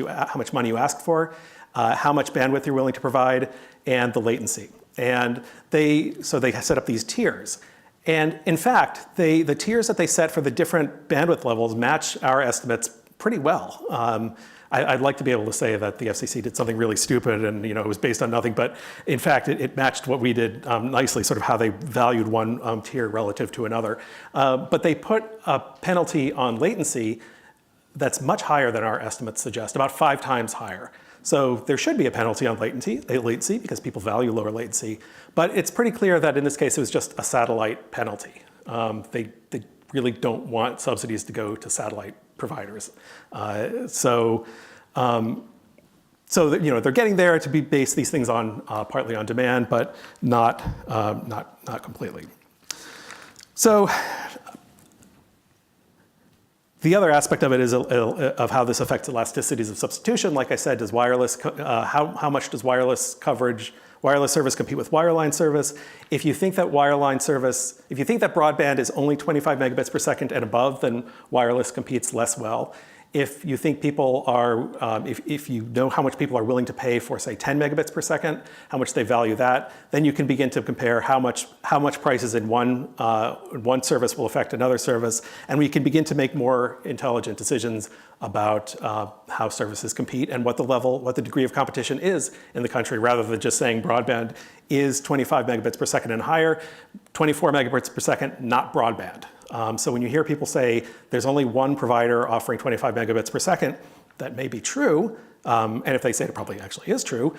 money you ask for, how much bandwidth you're willing to provide, and the latency. And they set up these tiers. And in fact, the tiers that they set for the different bandwidth levels match our estimates pretty well. I'd like to be able to say that the FCC did something really stupid and it was based on nothing, but in fact, it matched what we did nicely, sort of how they valued one tier relative to another. But they put a penalty on latency that's much higher than our estimates suggest, about 5 times higher. So there should be a penalty on latency because people value lower latency. But it's pretty clear that in this case, it was just a satellite penalty. They really don't want subsidies to go to satellite providers. So they're getting there to be base these things on partly on demand, but not completely. So the other aspect of it is of how this affects elasticities of substitution. Like I said, does wireless how much does wireless service compete with wireline service? If you think that broadband is only 25 megabits per second and above, then wireless competes less well. If you think people are, if you know how much people are willing to pay for, say, 10 megabits per second, how much they value that, then you can begin to compare how much prices in one service will affect another service, and we can begin to make more intelligent decisions about how services compete and what the degree of competition is in the country, rather than just saying broadband is 25 megabits per second and higher, 24 megabits per second, not broadband. So when you hear people say there's only one provider offering 25 megabits per second, that may be true, and if they say it probably actually is true,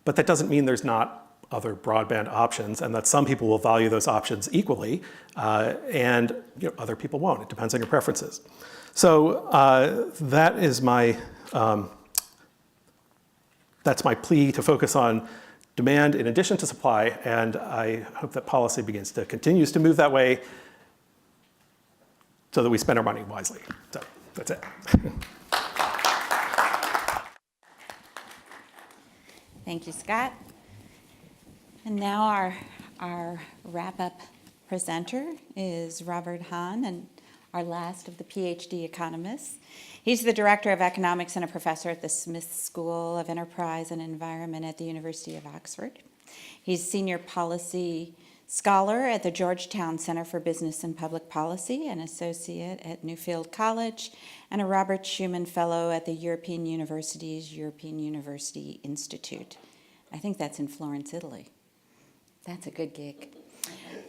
but that doesn't mean there's not other broadband options, and that some people will value those options equally, and other people won't. It depends on your preferences. So that is that's my plea to focus on demand in addition to supply, and I hope that policy continues to move that way, so that we spend our money wisely. So that's it. Thank you, Scott. And now our wrap-up presenter is Robert Hahn, and our last of the PhD economists. He's the director of economics and a professor at the Smith School of Enterprise and Environment at the University of Oxford. He's senior policy scholar at the Georgetown Center for Business and Public Policy, an associate at Newfield College, and a Robert Schuman Fellow at the European University's European University Institute. I think that's in Florence, Italy. That's a good gig.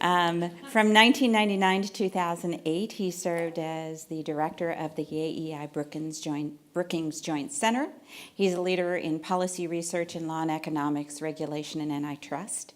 From 1999 to 2008, he served as the director of the AEI Brookings Joint Center. He's a leader in policy research in law and economics, regulation, and antitrust.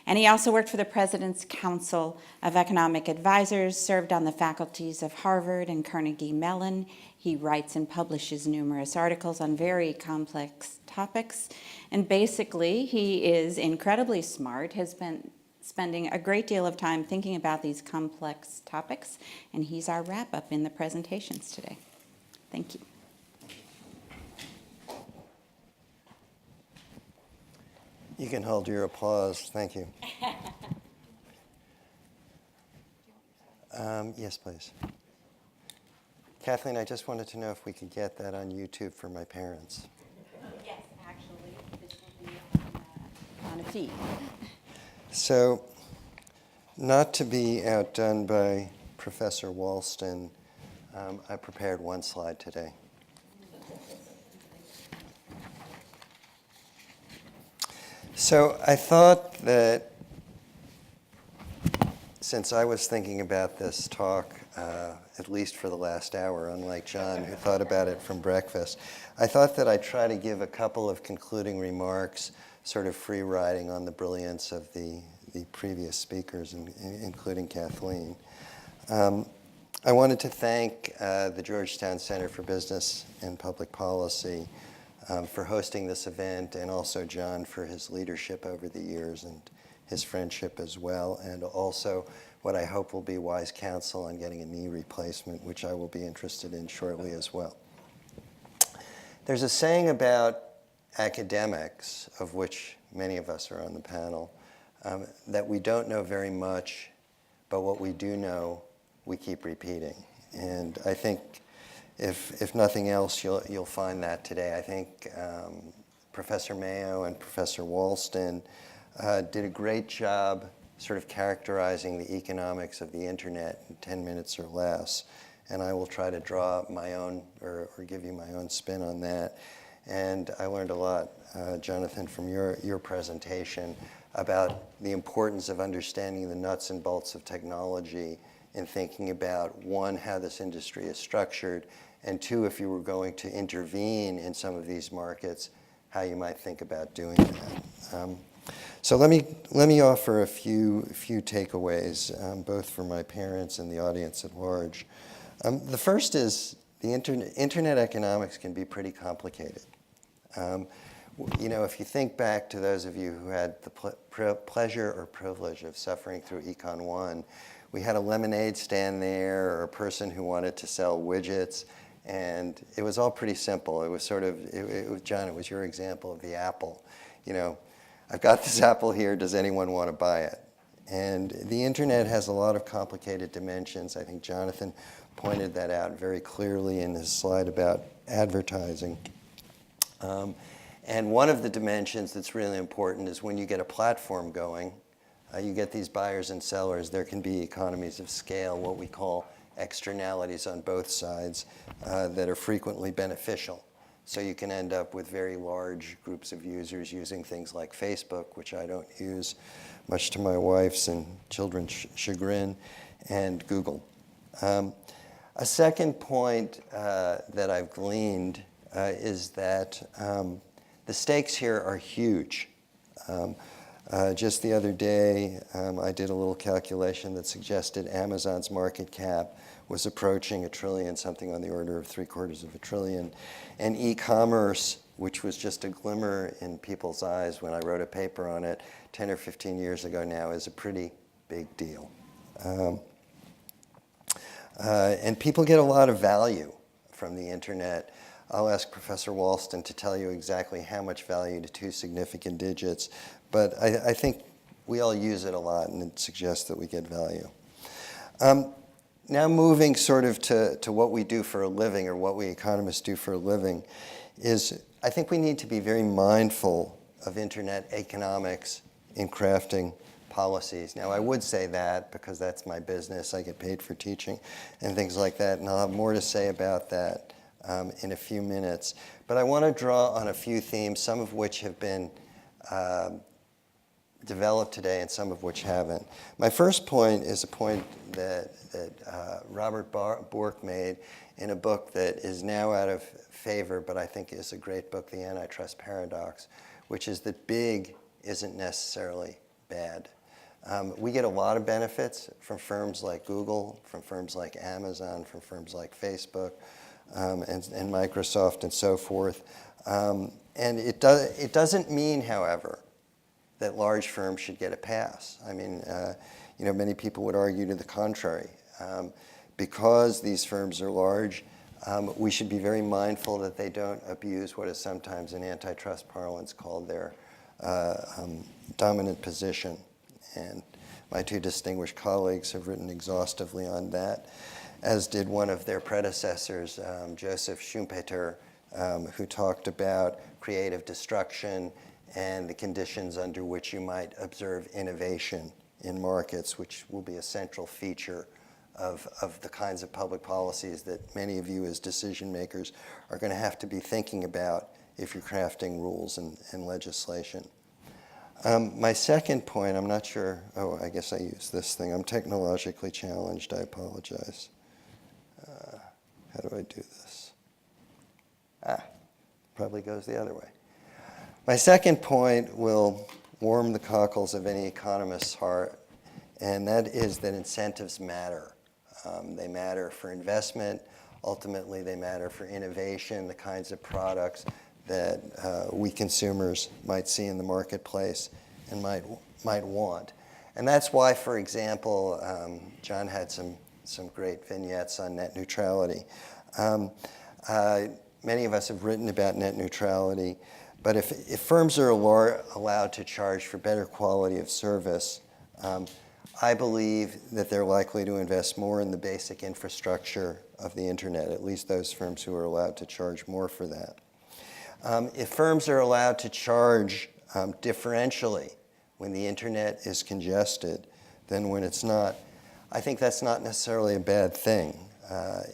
And he also worked for the President's Council of Economic Advisors, served on the faculties of Harvard and Carnegie Mellon. He writes and publishes numerous articles on very complex topics. And basically, he is incredibly smart, has been spending a great deal of time thinking about these complex topics, and he's our wrap-up in the presentations today. Thank you. You can hold your applause. Thank you. Yes, please. Kathleen, I just wanted to know if we could get that on YouTube for my parents. Yes, actually, this will be on a feed. So, not to be outdone by Professor Walston, I prepared one slide today. So I thought that since I was thinking about this talk, at least for the last hour, unlike John, who thought about it from breakfast, I thought that I'd try to give a couple of concluding remarks, sort of free riding on the brilliance of the previous speakers, including Kathleen. I wanted to thank the Georgetown Center for Business and Public Policy for hosting this event, and also John for his leadership over the years and his friendship as well, and also what I hope will be wise counsel on getting a knee replacement, which I will be interested in shortly as well. There's a saying about academics, of which many of us are on the panel, that we don't know very much, but what we do know, we keep repeating. And I think if nothing else, you'll find that today. I think Professor Mayo and Professor Walston did a great job sort of characterizing the economics of the internet in 10 minutes or less. And I will try to draw my own, or give you my own spin on that. And I learned a lot, Jonathan, from your presentation about the importance of understanding the nuts and bolts of technology in thinking about, one, how this industry is structured, and two, if you were going to intervene in some of these markets, how you might think about doing that. So let me offer a few takeaways, both for my parents and the audience at large. The first is the internet economics can be pretty complicated. You know, if you think back to those of you who had the pleasure or privilege of suffering through Econ 1, we had a lemonade stand there, or a person who wanted to sell widgets, and it was all pretty simple. It was sort of, John, it was your example of the apple. You know, I've got this apple here, does anyone want to buy it? And the internet has a lot of complicated dimensions. I think Jonathan pointed that out very clearly in his slide about advertising. And one of the dimensions that's really important is when you get a platform going, you get these buyers and sellers, there can be economies of scale, what we call externalities on both sides, that are frequently beneficial. So you can end up with very large groups of users using things like Facebook, which I don't use, much to my wife's and children's chagrin, and Google. A second point that I've gleaned is that the stakes here are huge. Just the other day, I did a little calculation that suggested Amazon's market cap was approaching $1 trillion, something on the order of $750 billion. And e-commerce, which was just a glimmer in people's eyes when I wrote a paper on it 10 or 15 years ago now, is a pretty big deal. And people get a lot of value from the internet. I'll ask Professor Walston to tell you exactly how much value to 2 significant digits, but I think we all use it a lot, and it suggests that we get value. Now moving sort of to what we do for a living, or what we economists do for a living, is I think we need to be very mindful of internet economics in crafting policies. Now, I would say that because that's my business. I get paid for teaching and things like that, and I'll have more to say about that in a few minutes. But I want to draw on a few themes, some of which have been developed today and some of which haven't. My first point is a point that Robert Bork made in a book that is now out of favor, but I think is a great book, The Antitrust Paradox, which is that big isn't necessarily bad. We get a lot of benefits from firms like Google, from firms like Amazon, from firms like Facebook, and Microsoft and so forth. And it doesn't mean, however, that large firms should get a pass. I mean, you know, many people would argue to the contrary. Because these firms are large, we should be very mindful that they don't abuse what is sometimes in antitrust parlance called their dominant position. And my 2 distinguished colleagues have written exhaustively on that, as did one of their predecessors, Joseph Schumpeter, who talked about creative destruction and the conditions under which you might observe innovation in markets, which will be a central feature of the kinds of public policies that many of you as decision makers are going to have to be thinking about if you're crafting rules and legislation. My second point, I'm not sure, I guess I use this thing. I'm technologically challenged, I apologize. How do I do this? Probably goes the other way. My second point will warm the cockles of any economist's heart, and that is that incentives matter. They matter for investment. Ultimately, they matter for innovation, the kinds of products that we consumers might see in the marketplace and might want. And that's why, for example, John had some great vignettes on net neutrality. Many of us have written about net neutrality, but if firms are allowed to charge for better quality of service, I believe that they're likely to invest more in the basic infrastructure of the internet, at least those firms who are allowed to charge more for that. If firms are allowed to charge differentially when the internet is congested, than when it's not. I think that's not necessarily a bad thing.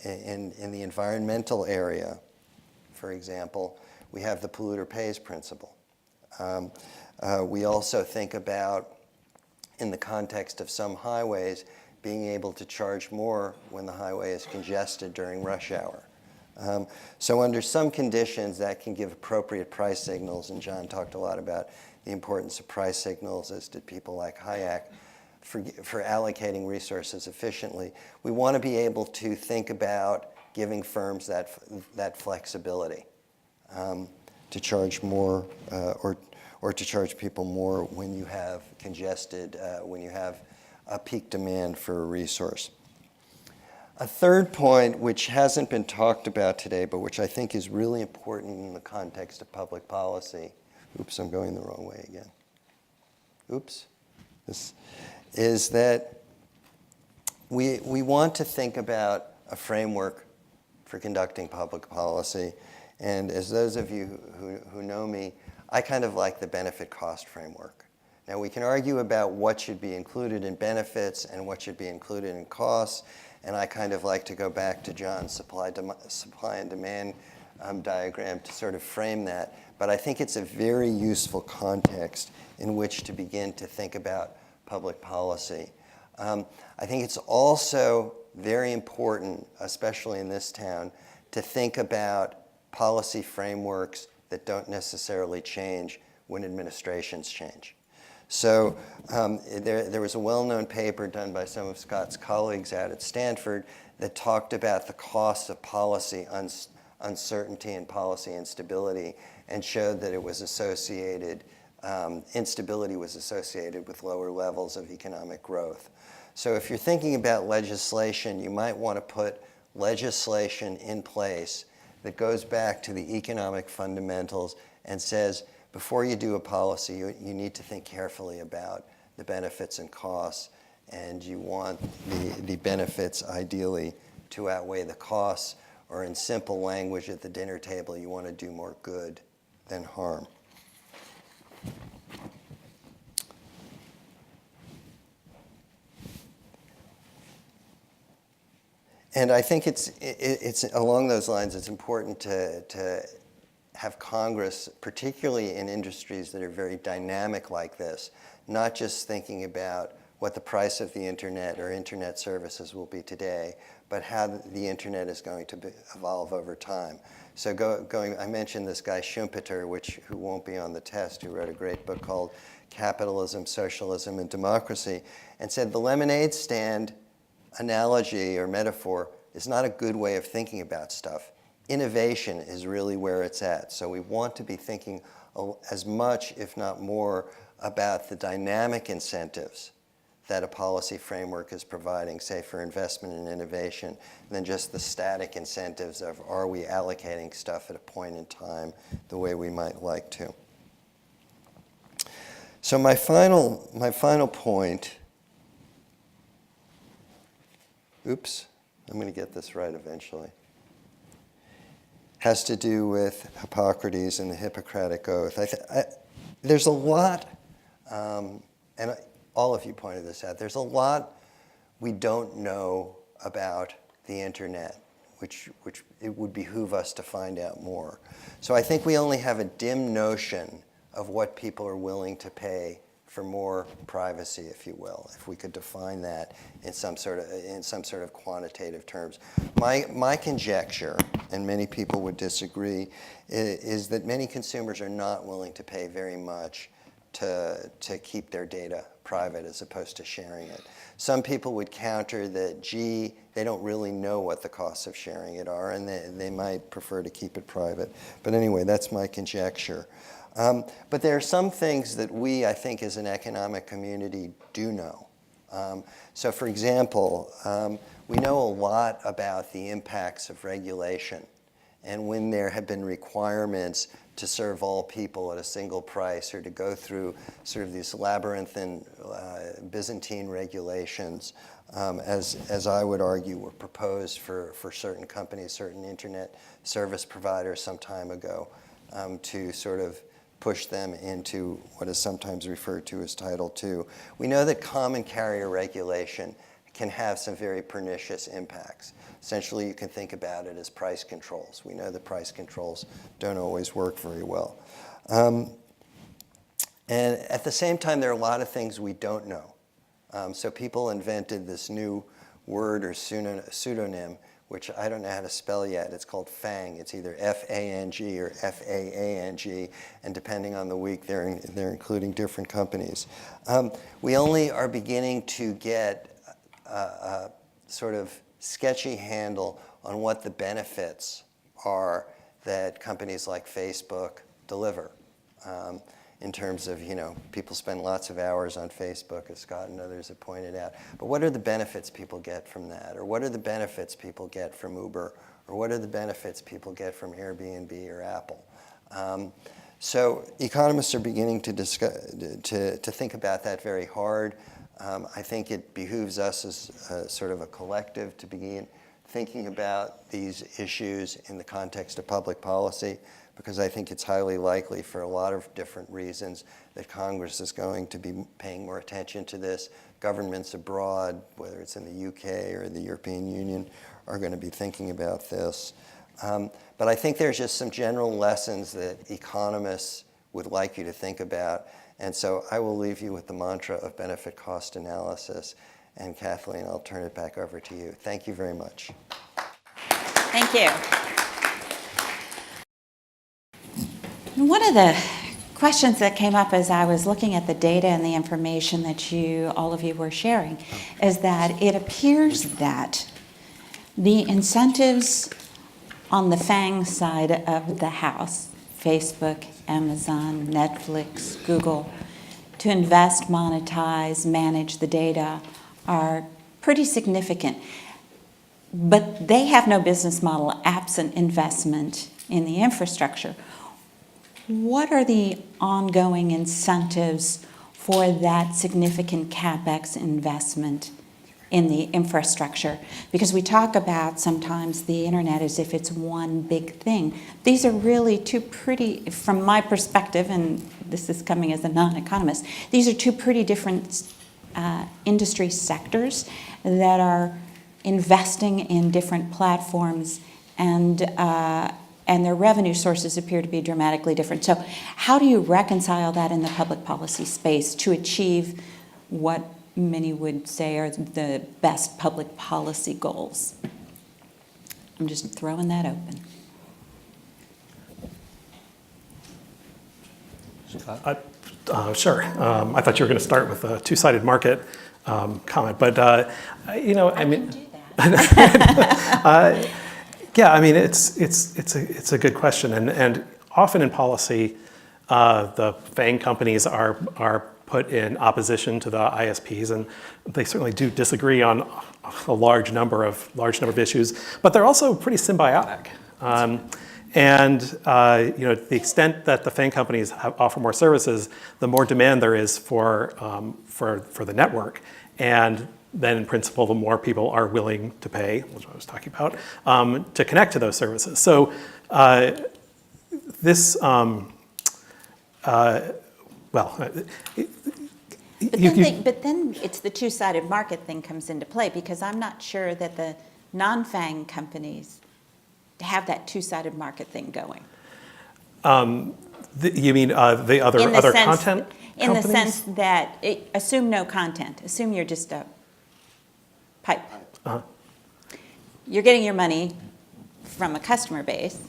In the environmental area, for example, we have the polluter pays principle. We also think about, in the context of some highways, being able to charge more when the highway is congested during rush hour. So under some conditions, that can give appropriate price signals, and John talked a lot about the importance of price signals, as did people like Hayek, for allocating resources efficiently. We want to be able to think about giving firms that flexibility to charge more or to charge people more when you have congested, when you have a peak demand for a resource. A third point, which hasn't been talked about today, but which I think is really important in the context of public policy. Oops, I'm going the wrong way again. Oops. This is that we want to think about a framework for conducting public policy. And as those of you who know me, I kind of like the benefit cost framework. Now, we can argue about what should be included in benefits and what should be included in costs. And I kind of like to go back to John's supply and demand diagram to sort of frame that. But I think it's a very useful context in which to begin to think about public policy. I think it's also very important, especially in this town, to think about policy frameworks that don't necessarily change when administrations change. So there was a well-known paper done by some of Scott's colleagues out at Stanford that talked about the costs of policy uncertainty and policy instability, and showed that it was associated, instability was associated with lower levels of economic growth. So if you're thinking about legislation, you might want to put legislation in place that goes back to the economic fundamentals and says, before you do a policy, you need to think carefully about the benefits and costs, and you want the benefits ideally to outweigh the costs, or in simple language at the dinner table, you want to do more good than harm. And I think it's along those lines, it's important to have Congress, particularly in industries that are very dynamic like this, not just thinking about what the price of the internet or internet services will be today, but how the internet is going to evolve over time. So I mentioned this guy Schumpeter, who won't be on the test, who wrote a great book called Capitalism, Socialism, and Democracy, and said the lemonade stand analogy or metaphor is not a good way of thinking about stuff. Innovation is really where it's at. So we want to be thinking as much, if not more, about the dynamic incentives that a policy framework is providing, say, for investment and innovation, than just the static incentives of are we allocating stuff at a point in time the way we might like to. So my final point, oops, I'm going to get this right eventually, has to do with Hippocrates and the Hippocratic Oath. There's a lot, and all of you pointed this out, there's a lot we don't know about the internet, which it would behoove us to find out more. So I think we only have a dim notion of what people are willing to pay for more privacy, if you will, if we could define that in some sort of quantitative terms. My conjecture, and many people would disagree, is that many consumers are not willing to pay very much to keep their data private as opposed to sharing it. Some people would counter that, gee, they don't really know what the costs of sharing it are, and they might prefer to keep it private. But anyway, that's my conjecture. But there are some things that we, I think, as an economic community do know. So for example, we know a lot about the impacts of regulation. And when there have been requirements to serve all people at a single price, or to go through sort of these labyrinthine Byzantine regulations, as I would argue were proposed for certain companies, certain internet service providers some time ago, to sort of push them into what is sometimes referred to as Title II. We know that common carrier regulation can have some very pernicious impacts. Essentially, you can think about it as price controls. We know that price controls don't always work very well. And at the same time, there are a lot of things we don't know. So people invented this new word or pseudonym, which I don't know how to spell yet. It's called FANG. It's either F-A-N-G or F-A-A-N-G, and depending on the week, they're including different companies. We only are beginning to get a sort of sketchy handle on what the benefits are that companies like Facebook deliver. In terms of, people spend lots of hours on Facebook, as Scott and others have pointed out. But what are the benefits people get from that? Or what are the benefits people get from Uber? Or what are the benefits people get from Airbnb or Apple? So economists are beginning to think about that very hard. I think it behooves us as sort of a collective to begin thinking about these issues in the context of public policy, because I think it's highly likely, for a lot of different reasons, that Congress is going to be paying more attention to this. Governments abroad, whether it's in the UK or the European Union, are going to be thinking about this. But I think there's just some general lessons that economists would like you to think about. And so I will leave you with the mantra of benefit cost analysis. And Kathleen, I'll turn it back over to you. Thank you very much. Thank you. One of the questions that came up as I was looking at the data and the information that all of you were sharing is that it appears that the incentives on the FANG side of the house, Facebook, Amazon, Netflix, Google, to invest, monetize, manage the data are pretty significant. But they have no business model absent investment in the infrastructure. What are the ongoing incentives for that significant CapEx investment in the infrastructure? Because we talk about sometimes the internet as if it's one big thing. These are really two pretty, from my perspective, and this is coming as a non-economist, these are two pretty different industry sectors that are investing in different platforms, and their revenue sources appear to be dramatically different. So how do you reconcile that in the public policy space to achieve what many would say are the best public policy goals? I'm just throwing that open. Sure. I thought you were going to start with a two-sided market comment, but I mean, yeah, I mean, it's a good question, and often in policy, the FANG companies are put in opposition to the ISPs, and they certainly do disagree on a large number of issues, but they're also pretty symbiotic. And to the extent that the FANG companies offer more services, the more demand there is for the network, and then in principle, the more people are willing to pay, which I was talking about, to connect to those services. So this, But then it's the two-sided market thing comes into play, because I'm not sure that the non-FANG companies have that two-sided market thing going. You mean the other content in companies? the sense that, assume no content, assume you're just a pipe. Uh-huh. You're getting your money from a customer base,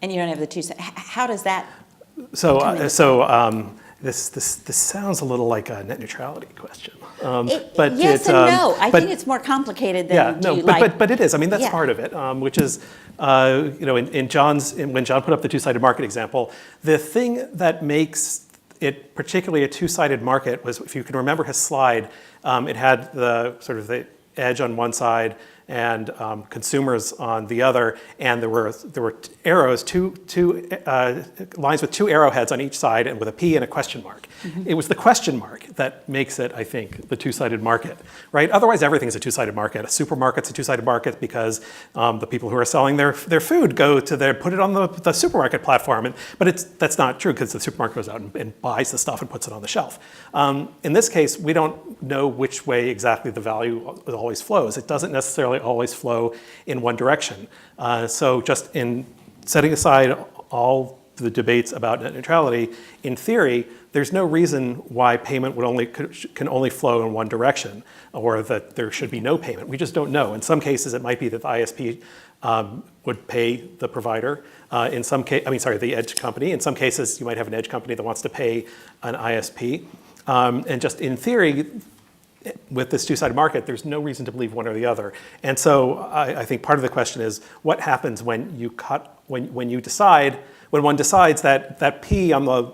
and you don't have the two-sided. How does that? This sounds a little like a net neutrality question. But yes and no. I think it's more complicated than but it is. I mean, that's Yeah. part of it, which is, when John put up the two-sided market example, the thing that makes it particularly a two-sided market was, if you can remember his slide, it had the sort of the edge on one side and consumers on the other, and there were arrows, two lines with two arrowheads on each side, and with a P and a question mark. It was the question mark that makes it, I think, the two-sided market, right? Otherwise, everything's a two-sided market. A supermarket's a two-sided market because the people who are selling their food go to put it on the supermarket platform, but that's not true because the supermarket goes out and buys the stuff and puts it on the shelf. In this case, we don't know which way exactly the value always flows. It doesn't necessarily always flow in one direction. So just in setting aside all the debates about net neutrality, in theory, there's no reason why payment can only flow in one direction, or that there should be no payment. We just don't know. In some cases, it might be that the ISP would pay the provider. The edge company. In some cases, you might have an edge company that wants to pay an ISP. And just in theory, with this two-sided market, there's no reason to believe one or the other. And so I think part of the question is, what happens when one decides that P on the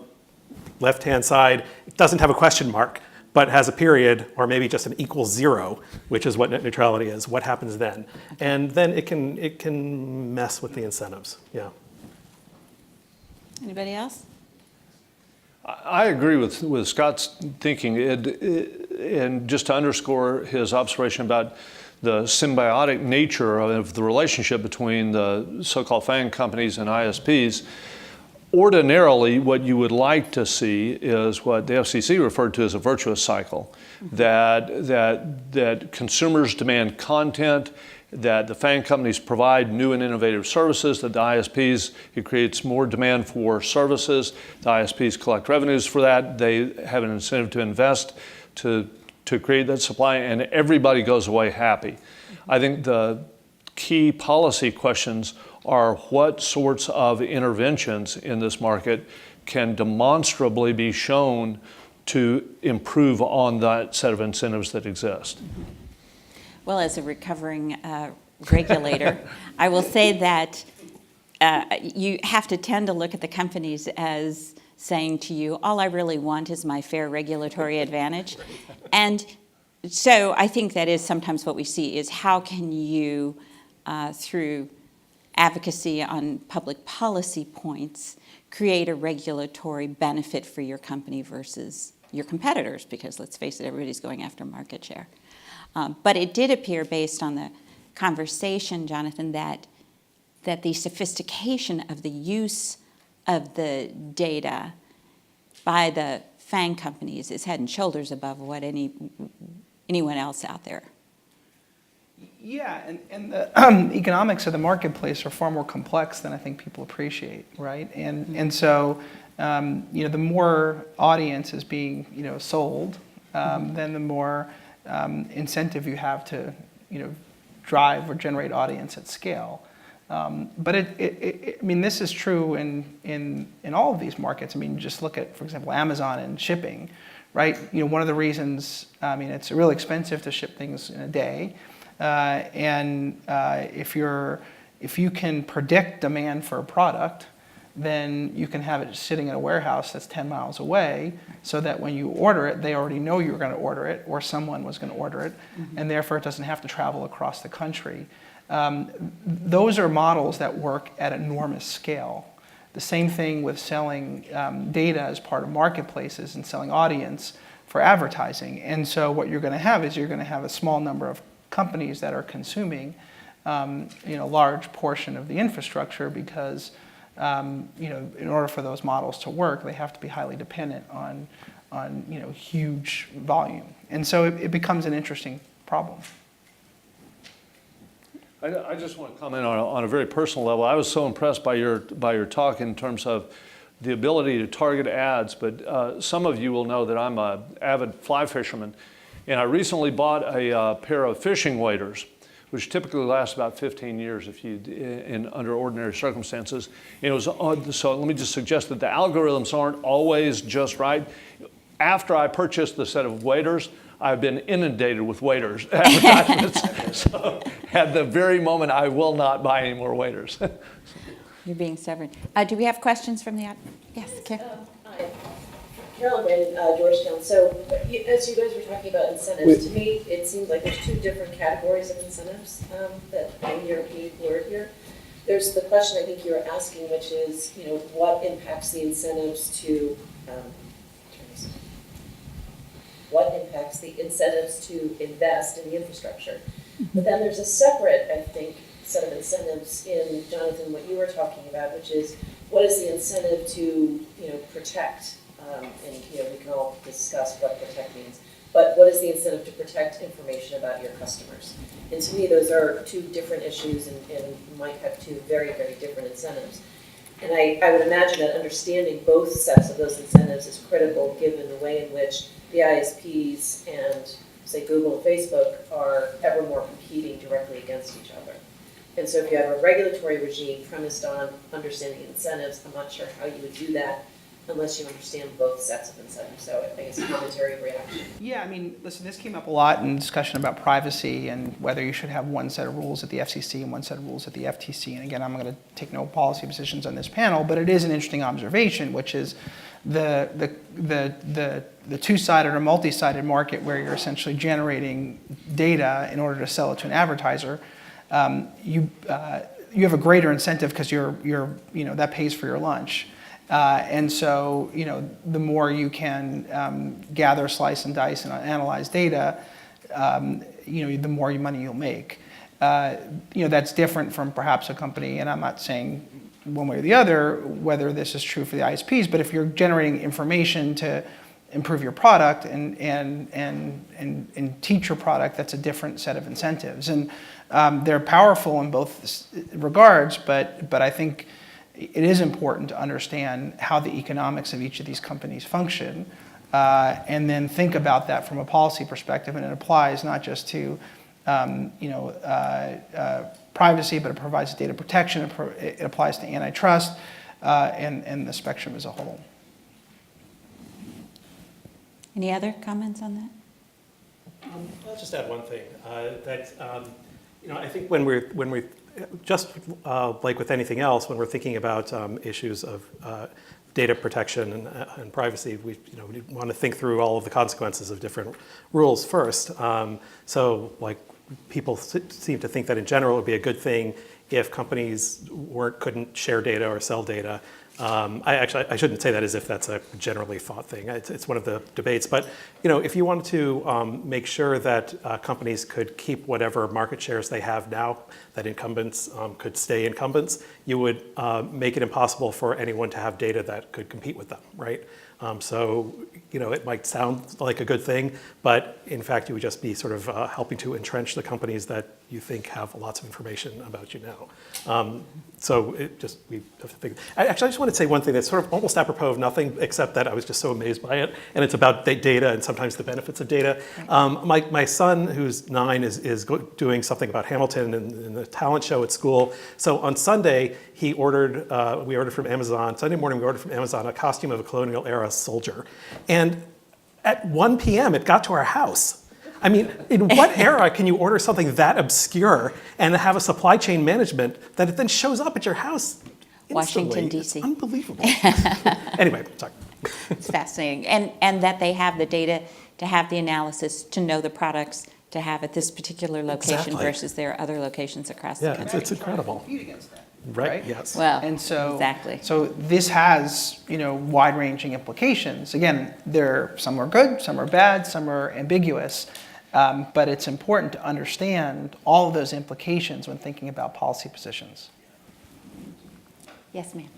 left-hand side doesn't have a question mark, but has a period, or maybe just an equals 0, which is what net neutrality is. What happens then? And then it can mess with the incentives. Yeah. Anybody else? I agree with Scott's thinking, and just to underscore his observation about the symbiotic nature of the relationship between the so-called FANG companies and ISPs. Ordinarily, what you would like to see is what the FCC referred to as a virtuous cycle, that consumers demand content, that the FANG companies provide new and innovative services, that the ISPs, it creates more demand for services, the ISPs collect revenues for that, they have an incentive to invest to create that supply, and everybody goes away happy. I think the key policy questions are what sorts of interventions in this market can demonstrably be shown to improve on that set of incentives that exist. Well, as a recovering regulator, I will say that you have to tend to look at the companies as saying to you, all I really want is my fair regulatory advantage. And so I think that is sometimes what we see is how can you, through advocacy on public policy points, create a regulatory benefit for your company versus your competitors, because let's face it, everybody's going after market share. But it did appear, based on the conversation, Jonathan, that the sophistication of the use of the data by the FANG companies is head and shoulders above what anyone else out there. Yeah, and the economics of the marketplace are far more complex than I think people appreciate, right? And so, the more audience is being, sold, then the more incentive you have to, drive or generate audience at scale. But this is true in all of these markets. Just look at, for example, Amazon and shipping, right? One of the reasons, it's really expensive to ship things in a day. If you can predict demand for a product, then you can have it sitting in a warehouse that's 10 miles away, so that when you order it, they already know you're going to order it, or someone was going to order it, and therefore it doesn't have to travel across the country. Those are models that work at enormous scale. The same thing with selling data as part of marketplaces and selling audience for advertising. And so what you're going to have is a small number of companies that are consuming a large portion of the infrastructure, because in order for those models to work, they have to be highly dependent on huge volume. And so it becomes an interesting problem. I just want to comment on a very personal level. I was so impressed by your talk in terms of the ability to target ads, but some of you will know that I'm an avid fly fisherman, and I recently bought a pair of fishing waders, which typically last about 15 years under ordinary circumstances. It was so let me just suggest that the algorithms aren't always just right. After I purchased the set of waders, I've been inundated with waders advertisements. So at the very moment, I will not buy any more waders. You're being stubborn. Do we have questions from the audience? Yes, Karen. Carolyn Brandon, Georgetown. So as you guys were talking about incentives, to me, it seems like there's two different categories of incentives that you're being blurred here. There's the question I think you're asking, which is, what impacts the incentives to invest in the infrastructure? But then there's a separate, I think, set of incentives in, Jonathan, what you were talking about, which is what is the incentive to, protect, and, we can all discuss what protect means, but what is the incentive to protect information about your customers? And to me, those are two different issues and might have two very, very different incentives. And I would imagine that understanding both sets of those incentives is critical given the way in which the ISPs and, say, Google and Facebook are ever more competing directly against each other. And so if you have a regulatory regime premised on understanding incentives, I'm not sure how you would do that unless you understand both sets of incentives. So I guess commentary reaction. Yeah, I mean, listen, this came up a lot in discussion about privacy and whether you should have one set of rules at the FCC and one set of rules at the FTC. And again, I'm going to take no policy positions on this panel, but it is an interesting observation, which is the two-sided or multi-sided market where you're essentially generating data in order to sell it to an advertiser. You have a greater incentive because that pays for your lunch. And so, the more you can gather, slice, and dice and analyze data, the more money you'll make. That's different from perhaps a company, and I'm not saying one way or the other whether this is true for the ISPs, but if you're generating information to improve your product and teach your product, that's a different set of incentives. And they're powerful in both regards, but I think it is important to understand how the economics of each of these companies function, and then think about that from a policy perspective. And it applies not just to privacy, but it provides data protection. It applies to antitrust and the spectrum as a whole. Any other comments on that? I'll just add one thing. I think when we just like with anything else, when we're thinking about issues of data protection and privacy, we want to think through all of the consequences of different rules first. So like people seem to think that in general it would be a good thing if companies couldn't share data or sell data. I shouldn't say that as if that's a generally thought thing. It's one of the debates. But if you wanted to make sure that companies could keep whatever market shares they have now, that incumbents could stay incumbents, you would make it impossible for anyone to have data that could compete with them, right? So it might sound like a good thing, but in fact, you would just be sort of helping to entrench the companies that you think have lots of information about you now. So we have to think. I just want to say one thing that's sort of almost apropos of nothing, except that I was just so amazed by it, and it's about data and sometimes the benefits of data. My son, who's 9, is doing something about Hamilton in the talent show at school. So on Sunday, we ordered from Amazon. Sunday morning, we ordered from Amazon a costume of a colonial era soldier, and at 1 p.m. it got to our house. I mean, in what era can you order something that obscure and have a supply chain management that it then shows up at your house instantly? Washington, D.C. It's unbelievable. Anyway, sorry. It's fascinating. And that they have the data to have the analysis, to know the products to have at this particular location Exactly. versus their other locations across the country. It's incredible. Compete against that. Right? Yes. Well, And so, exactly. So this has, wide-ranging implications. Again, some are good, some are bad, some are ambiguous, but it's important to understand all of those implications when thinking about policy positions. Yes, ma'am.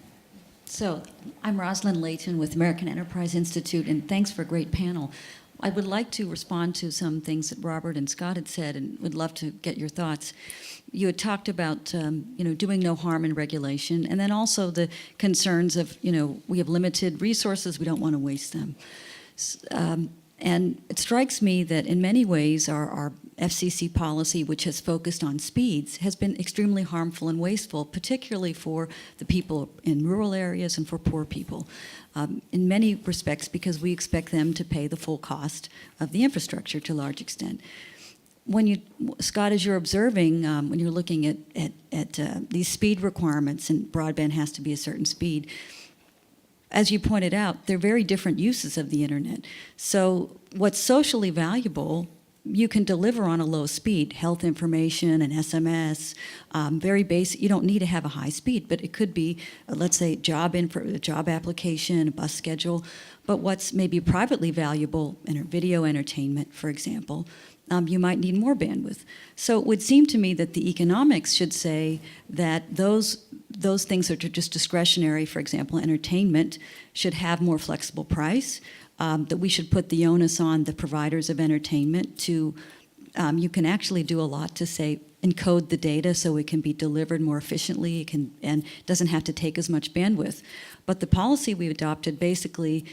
So I'm Rosalind Layton with American Enterprise Institute, and thanks for a great panel. I would like to respond to some things that Robert and Scott had said, and would love to get your thoughts. You had talked about, doing no harm in regulation, and then also the concerns of, we have limited resources, we don't want to waste them. And it strikes me that in many ways our FCC policy, which has focused on speeds, has been extremely harmful and wasteful, particularly for the people in rural areas and for poor people, in many respects, because we expect them to pay the full cost of the infrastructure to a large extent. Scott, as you're observing, when you're looking at these speed requirements, and broadband has to be a certain speed, as you pointed out, they're very different uses of the internet. So what's socially valuable, you can deliver on a low speed, health information and SMS, very basic. You don't need to have a high speed, but it could be, let's say, job application, a bus schedule. But what's maybe privately valuable, video entertainment, for example, you might need more bandwidth. So it would seem to me that the economics should say that those things that are just discretionary, for example, entertainment, should have more flexible price, that we should put the onus on the providers of entertainment to, you can actually do a lot to say, encode the data so it can be delivered more efficiently, and doesn't have to take as much bandwidth. But the policy we've adopted basically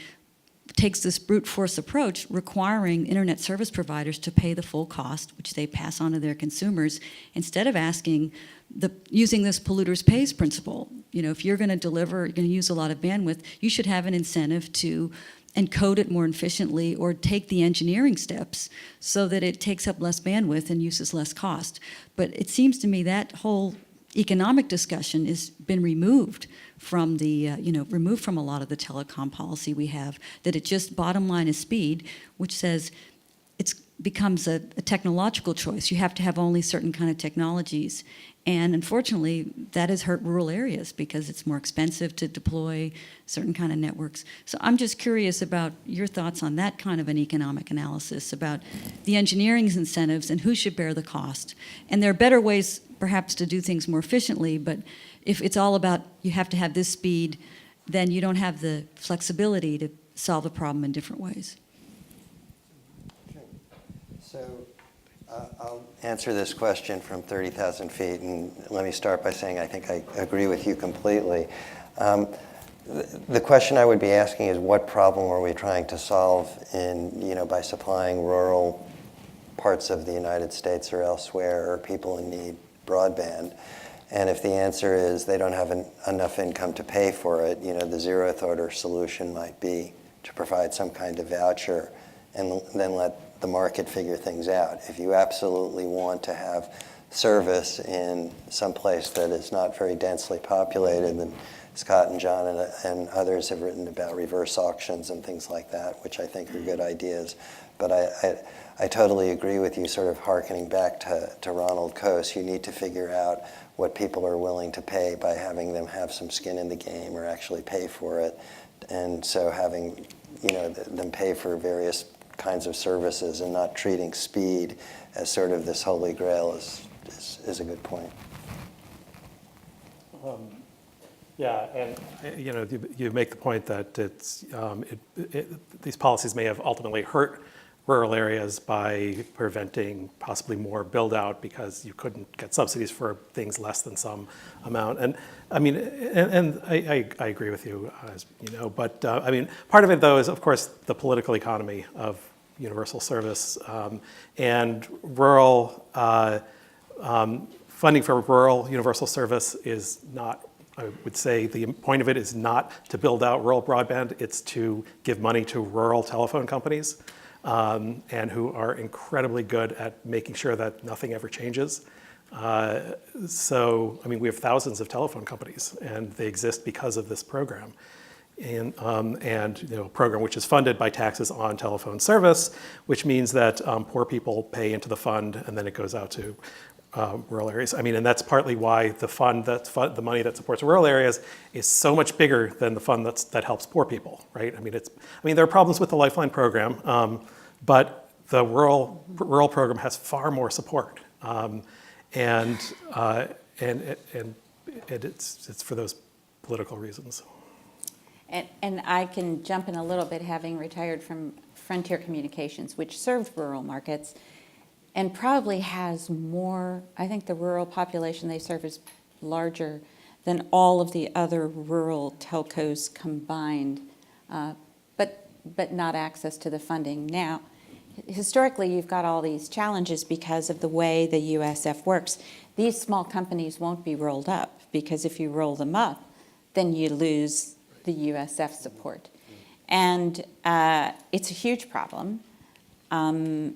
takes this brute force approach, requiring internet service providers to pay the full cost, which they pass on to their consumers, instead of using this polluters pays principle. If you're going to deliver, you're going to use a lot of bandwidth, you should have an incentive to encode it more efficiently or take the engineering steps so that it takes up less bandwidth and uses less cost. But it seems to me that whole economic discussion has been removed from removed from a lot of the telecom policy we have, that it just bottom line is speed, which says it becomes a technological choice. You have to have only certain kind of technologies. And unfortunately, that has hurt rural areas because it's more expensive to deploy certain kind of networks. So I'm just curious about your thoughts on that kind of an economic analysis about the engineering incentives and who should bear the cost. And there are better ways perhaps to do things more efficiently, but if it's all about you have to have this speed, then you don't have the flexibility to solve the problem in different ways. So I'll answer this question from 30,000 feet, and let me start by saying I think I agree with you completely. The question I would be asking is, what problem are we trying to solve by supplying rural parts of the United States or elsewhere, or people in need, broadband? And if the answer is they don't have enough income to pay for it, the zeroth order solution might be to provide some kind of voucher and then let the market figure things out. If you absolutely want to have service in some place that is not very densely populated, then Scott and John and others have written about reverse auctions and things like that, which I think are good ideas. But I totally agree with you, sort of hearkening back to Ronald Coase. You need to figure out what people are willing to pay by having them have some skin in the game or actually pay for it. And so having them pay for various kinds of services and not treating speed as sort of this holy grail is a good point. Yeah, and you make the point that these policies may have ultimately hurt rural areas by preventing possibly more build out because you couldn't get subsidies for things less than some amount. And I mean, and I agree with you, as you know, but I mean, part of it though is of course the political economy of universal service and rural funding for rural universal service is not, I would say the point of it is not to build out rural broadband, it's to give money to rural telephone companies and who are incredibly good at making sure that nothing ever changes. So, I mean, we have thousands of telephone companies and they exist because of this program. And a program which is funded by taxes on telephone service, which means that poor people pay into the fund and then it goes out to rural areas. I mean, and that's partly why the money that supports rural areas is so much bigger than the fund that helps poor people, right? I mean, there are problems with the Lifeline program, but the rural program has far more support, and it's for those political reasons. And I can jump in a little bit, having retired from Frontier Communications, which served rural markets, and probably has more, I think the rural population they serve is larger than all of the other rural telcos combined, but not access to the funding. Now, historically, you've got all these challenges because of the way the USF works. These small companies won't be rolled up, because if you roll them up, then you lose the USF support. And it's a huge problem. And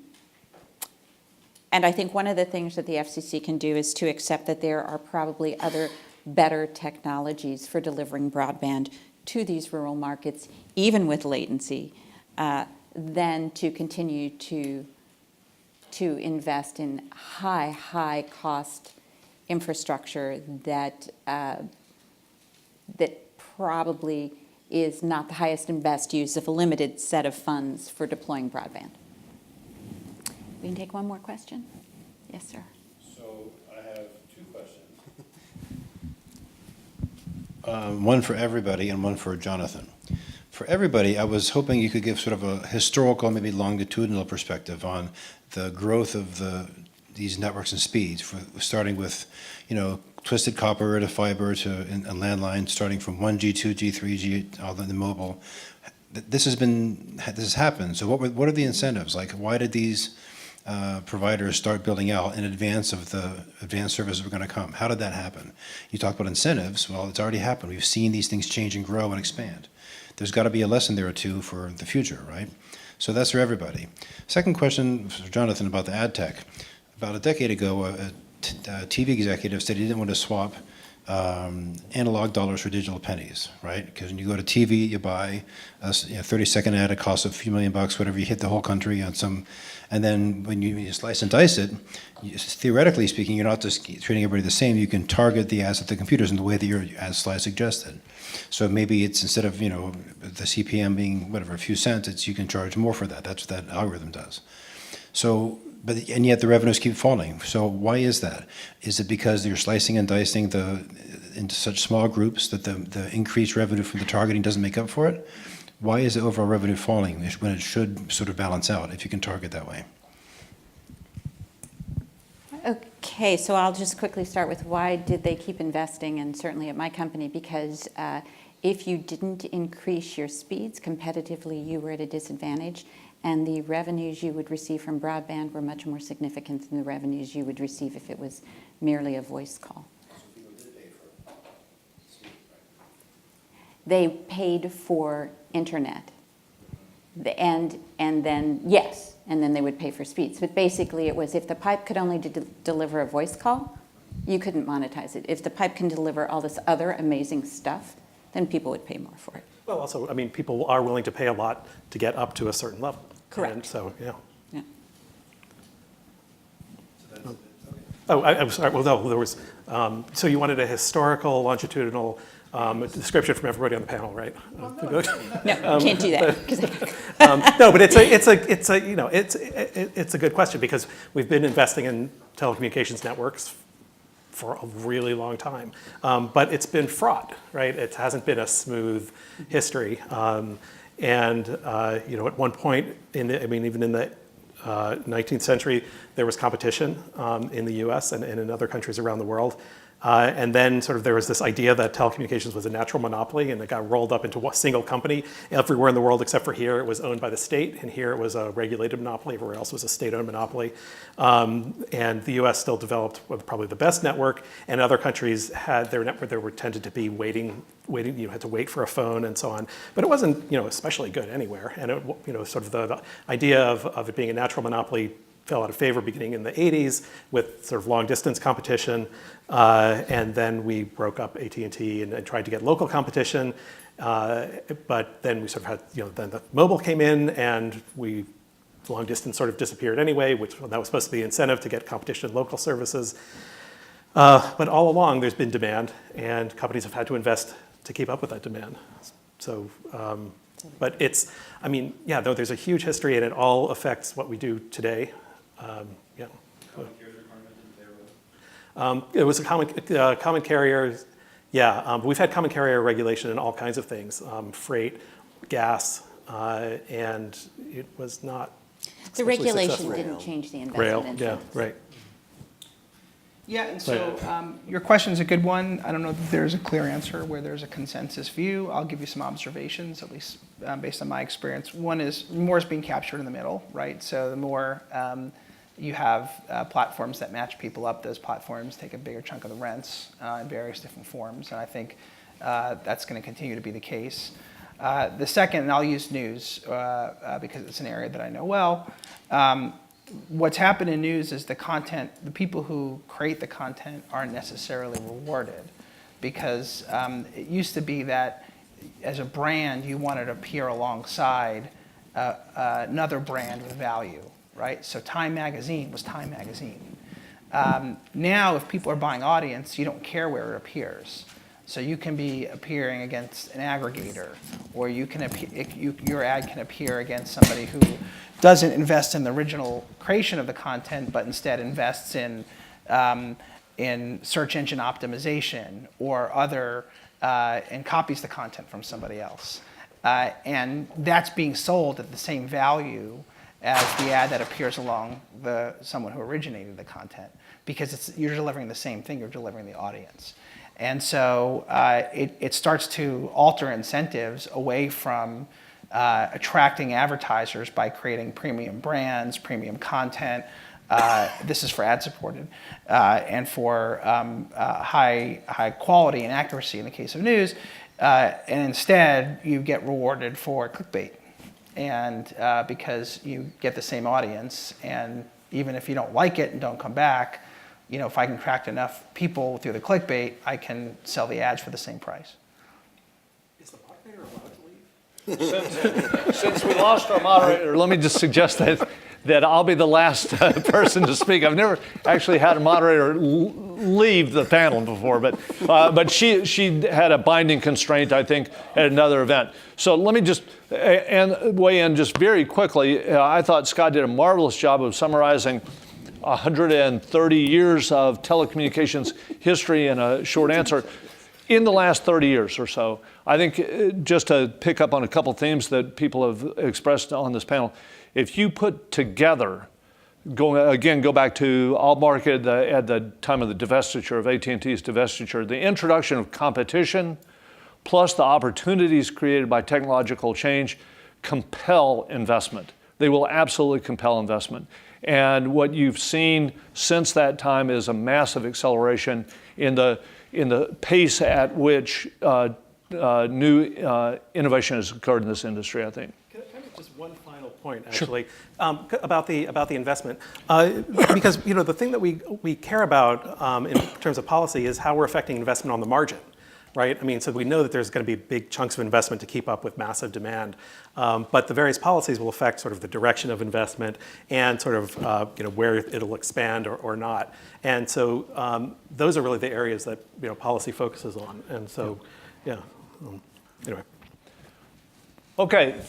I think one of the things that the FCC can do is to accept that there are probably other better technologies for delivering broadband to these rural markets, even with latency, than to continue to invest in high cost infrastructure that probably is not the highest and best use of a limited set of funds for deploying broadband. We can take one more question. Yes, sir. So I have two questions. One for everybody and one for Jonathan. For everybody, I was hoping you could give sort of a historical, maybe longitudinal perspective on the growth of these networks and speeds, starting with, twisted copper to fiber to and landline, starting from 1G, 2G, 3G, all the mobile. This has happened. So what are the incentives? Like, why did these providers start building out in advance of the advanced services that were going to come? How did that happen? You talk about incentives. Well, it's already happened. We've seen these things change and grow and expand. There's got to be a lesson there or two for the future, right? So that's for everybody. Second question for Jonathan about the ad tech. About a decade ago, a TV executive said he didn't want to swap analog dollars for digital pennies, right? Because when you go to TV, you buy a 30-second ad, it costs a few $1 million, whatever, you hit the whole country on some, and then when you slice and dice it, theoretically speaking, you're not just treating everybody the same, you can target the ads at the computers in the way that your ad slide suggested. So maybe it's, instead of, the CPM being whatever, a few cents, you can charge more for that. That's what that algorithm does. So, and yet the revenues keep falling. So why is that? Is it because you're slicing and dicing into such small groups that the increased revenue from the targeting doesn't make up for it? Why is the overall revenue falling when it should sort of balance out if you can target that way? Okay, so I'll just quickly start with why did they keep investing, and certainly at my company, because if you didn't increase your speeds competitively, you were at a disadvantage, and the revenues you would receive from broadband were much more significant than the revenues you would receive if it was merely a voice call. They paid for internet, and then, yes, and then they would pay for speeds. But basically it was, if the pipe could only deliver a voice call, you couldn't monetize it. If the pipe can deliver all this other amazing stuff, then people would pay more for it. Well, also, people are willing to pay a lot to get up to a certain level. Correct. And so, yeah. Yeah. Oh, I'm sorry. Well, no, there was, so you wanted a historical, longitudinal description from everybody on the panel, right? No, you can't do that. 'Cause No, but it's a good question, because we've been investing in telecommunications networks for a really long time, but it's been fraught, right? It hasn't been a smooth history, and at one point even in the 19th century, there was competition in the U.S. and in other countries around the world. And then sort of there was this idea that telecommunications was a natural monopoly, and it got rolled up into one single company. Everywhere in the world except for here, it was owned by the state, and here it was a regulated monopoly. Everywhere else was a state-owned monopoly. And the U.S. still developed probably the best network, and other countries had their network. There were tended to be waiting. You had to wait for a phone and so on. But it wasn't especially good anywhere. And it, sort of the idea of it being a natural monopoly fell out of favor beginning in the 80s with sort of long distance competition. And then we broke up AT&T and tried to get local competition. But then we sort of had, then the mobile came in, and long distance sort of disappeared anyway, that was supposed to be the incentive to get competition in local services. But all along there's been demand, and companies have had to invest to keep up with that demand. So, but it's, though there's a huge history, and it all affects what we do today. Yeah. It was a common carrier. Yeah, we've had common carrier regulation in all kinds of things, freight, gas, and it was not. The regulation didn't change the investment incentives. Yeah, right. Yeah, and so your question is a good one. I don't know if there's a clear answer where there's a consensus view. I'll give you some observations, at least based on my experience. One is more is being captured in the middle, right? So the more you have platforms that match people up, those platforms take a bigger chunk of the rents in various different forms, and I think that's going to continue to be the case. The second, and I'll use news because it's an area that I know well, what's happened in news is the people who create the content aren't necessarily rewarded, because it used to be that as a brand, you wanted to appear alongside another brand with value, right? So Time Magazine was Time Magazine. Now, if people are buying audience, you don't care where it appears. So you can be appearing against an aggregator, or you can your ad can appear against somebody who doesn't invest in the original creation of the content, but instead invests in search engine optimization or other, and copies the content from somebody else. And that's being sold at the same value as the ad that appears along someone who originated the content, because you're delivering the same thing, you're delivering the audience. And so it starts to alter incentives away from attracting advertisers by creating premium brands, premium content. This is for ad-supported, and for high quality and accuracy in the case of news. And instead, you get rewarded for clickbait, and because you get the same audience, and even if you don't like it and don't come back, if I can attract enough people through the clickbait, I can sell the ads for the same price. Is the moderator allowed to leave? Since we lost our moderator, let me just suggest that I'll be the last person to speak. I've never actually had a moderator leave the panel before, but she had a binding constraint, I think, at another event. So let me just weigh in just very quickly. I thought Scott did a marvelous job of summarizing 130 years of telecommunications history in a short answer. In the last 30 years or so, I think, just to pick up on a couple themes that people have expressed on this panel, if you put together, go back to All Market at the time of the divestiture of AT&T's divestiture, the introduction of competition, plus the opportunities created by technological change, compel investment. They will absolutely compel investment. And what you've seen since that time is a massive acceleration in the pace at which new innovation has occurred in this industry, I think. Can I make just one final point, actually, sure. about the investment? Because the thing that we care about in terms of policy is how we're affecting investment on the margin. Right? I mean, so we know that there's going to be big chunks of investment to keep up with massive demand, but the various policies will affect sort of the direction of investment and sort of where it'll expand or not. And so those are really the areas that policy focuses on. And so, yeah. Anyway. Okay.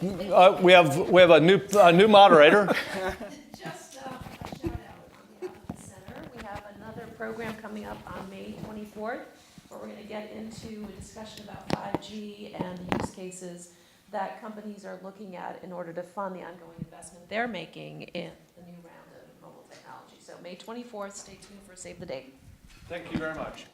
We have a new moderator. Just a shout out on behalf of the center. We have another program coming up on May 24th. Where we're going to get into a discussion about 5G and the use cases that companies are looking at in order to fund the ongoing investment they're making in the new round of mobile technology. So May 24th, stay tuned for Save the Date. Thank you very much.